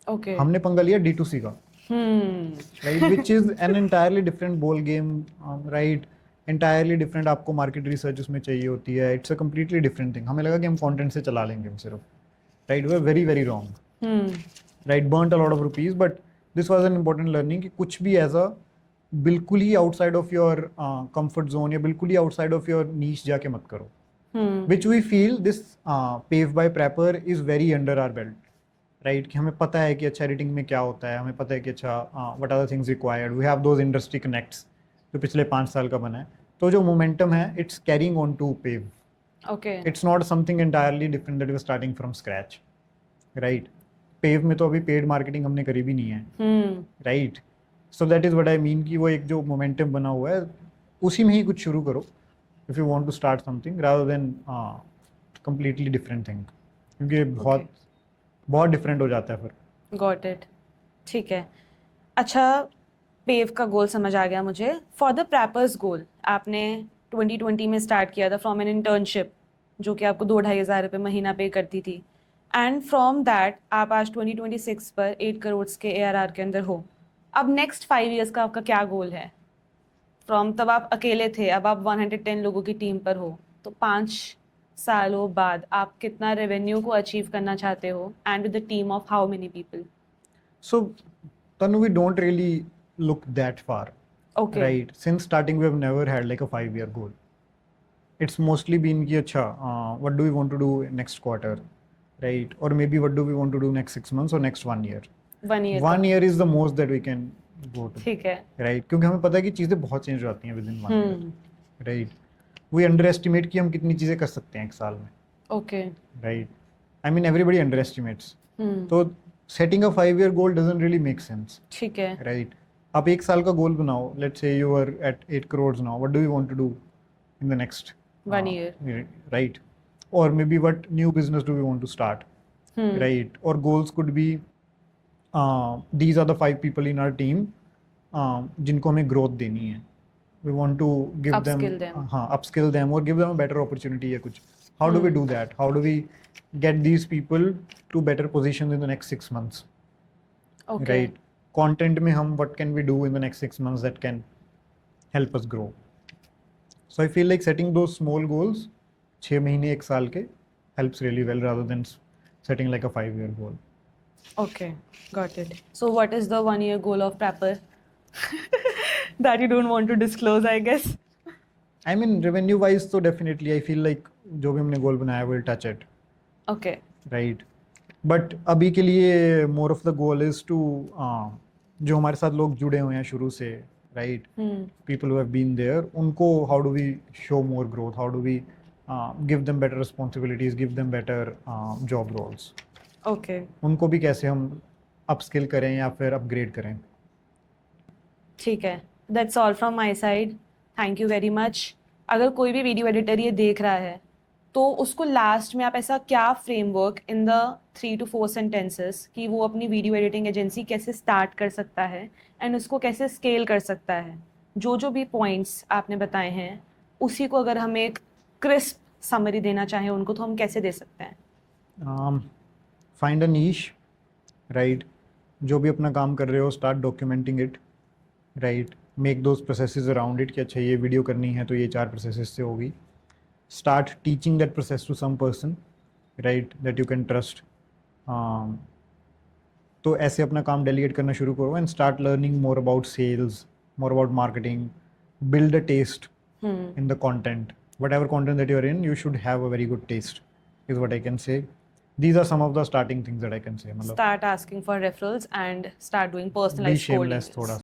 Okay. हमने पंगा लिया D2C का, right, which is an entirely different ball game, right? Entirely different आपको मार्केट रिसर्च उसमें चाहिए होती है. It's a completely different thing. हमें लगा कि हम कंटेंट से चला लेंगे हम सिर्फ, right? We are very very wrong, right? Burned a lot of rupees, but this was an important learning कि कुछ भी ऐसा बिल्कुल ही outside of your comfort zone या बिल्कुल ही आउटसाइड ऑफ योर नीश जाके मत करो. Which we feel this pave by Prepper is very under our belt, right? कि हमें पता है कि अच्छा एडिटिंग में क्या होता है, हमें पता है कि अच्छा what are the things required, we have those industry connects जो पिछले 5 साल का बना है. तो जो मोमेंटम है it's carrying on to PAVE. Okay. It's not something entirely different that we are starting from scratch, right? PAVE में तो अभी पेड मार्केटिंग हमने करी भी नहीं है, right? So that is what I mean कि वो एक जो मोमेंटम बना हुआ है उसी में ही कुछ शुरू करो if you want to start something rather than completely different thing, क्योंकि बहुत डिफरेंट हो जाता है फिर. Got it. ठीक है. अच्छा, पेव का गोल समझ आ गया मुझे. फॉर द प्रैपर्स गोल आपने 2020 में स्टार्ट किया था फ्रॉम एन इंटर्नशिप जो कि आपको 2-2,500 रुपये महीना पे करती थी, एंड फ्रॉम दैट आप आज 2026 पर 8 करोड़ के ARR के अंदर हो. अब नेक्स्ट 5 ईयर्स का आपका क्या गोल है? फ्रॉम तब आप अकेले थे, अब आप 110 लोगों की टीम पर हो, तो 5 सालों बाद आप कितना रेवेन्यू को अचीव करना चाहते हो, and with the team of how many people? So, Tanu, we don't really look that far, okay. right? Since starting, we have never had like a 5-year goal. It's mostly been कि अच्छा, what do we want to do next quarter, right? Or maybe what do we want to do next 6 months or next 1 year? 1 year. 1 year is the most that we can go to, ठीक है. right? क्योंकि हमें पता है कि चीज़ें बहुत change हो जाती हैं within 1 year, right? We underestimate कि हम कितनी चीज़ें कर सकते हैं एक साल में, okay. right? I mean, everybody underestimates. तो setting a 5-year goal doesn't really make sense. ठीक है. राइट? आप एक साल का गोल बनाओ. Let's say you are at 8 crores now. What do you want to do in the next 1 year. Right? और maybe what new business do you want to start, right? और goals could be these are the 5 people in our team जिनको हमें growth देनी है. We want to give Upskill them, them. हाँ, upskill them और give them a better opportunity या कुछ. How do we do that? How do we get these people to better positions in the next 6 months, okay. right? Content में हम what can we do in the next 6 months that can help us grow? So I feel like setting those small goals 6 महीने 1 साल के helps really well rather than setting like a 5-year goal. Okay, got it. So what is the 1 year goal of Prapper that you don't want to disclose, I guess? I mean, revenue wise तो definitely I feel like जो भी हमने गोल बनाया will touch it, Okay. right? But अभी के लिए more of the goal is to जो हमारे साथ लोग जुड़े हुए हैं शुरू से, right? People who have been there, उनको how do we show more growth? How do we give them better responsibilities, give them better job roles? Okay. उनको भी कैसे हम upskill करें या फिर upgrade करें? ठीक है. That's all from my side. Thank you very much. अगर कोई भी वीडियो एडिटर ये देख रहा है तो उसको लास्ट में आप ऐसा क्या framework in the 3 to 4 sentences कि वो अपनी वीडियो एडिटिंग एजेंसी कैसे स्टार्ट कर सकता है एंड उसको कैसे स्केल कर सकता है, जो जो भी पॉइंट्स आपने बताए हैं उसी को अगर हम एक क्रिस्प समरी देना चाहें उनको तो हम कैसे दे सकते हैं? Find a niche, right? जो भी अपना काम कर रहे हो start documenting it, right? Make those processes around it कि अच्छा ये वीडियो करनी है तो ये 4 processes से होगी. Start teaching that process to some person, right? That you can trust. तो ऐसे अपना काम delegate करना शुरू करो and start learning more about sales, more about marketing. Build a taste in the content. Whatever content that you're in, you should have a very good taste, is what I can say. these are some of the starting things that I can say. मतलब start asking for referrals and start doing be personalized coding. shameless थोड़ा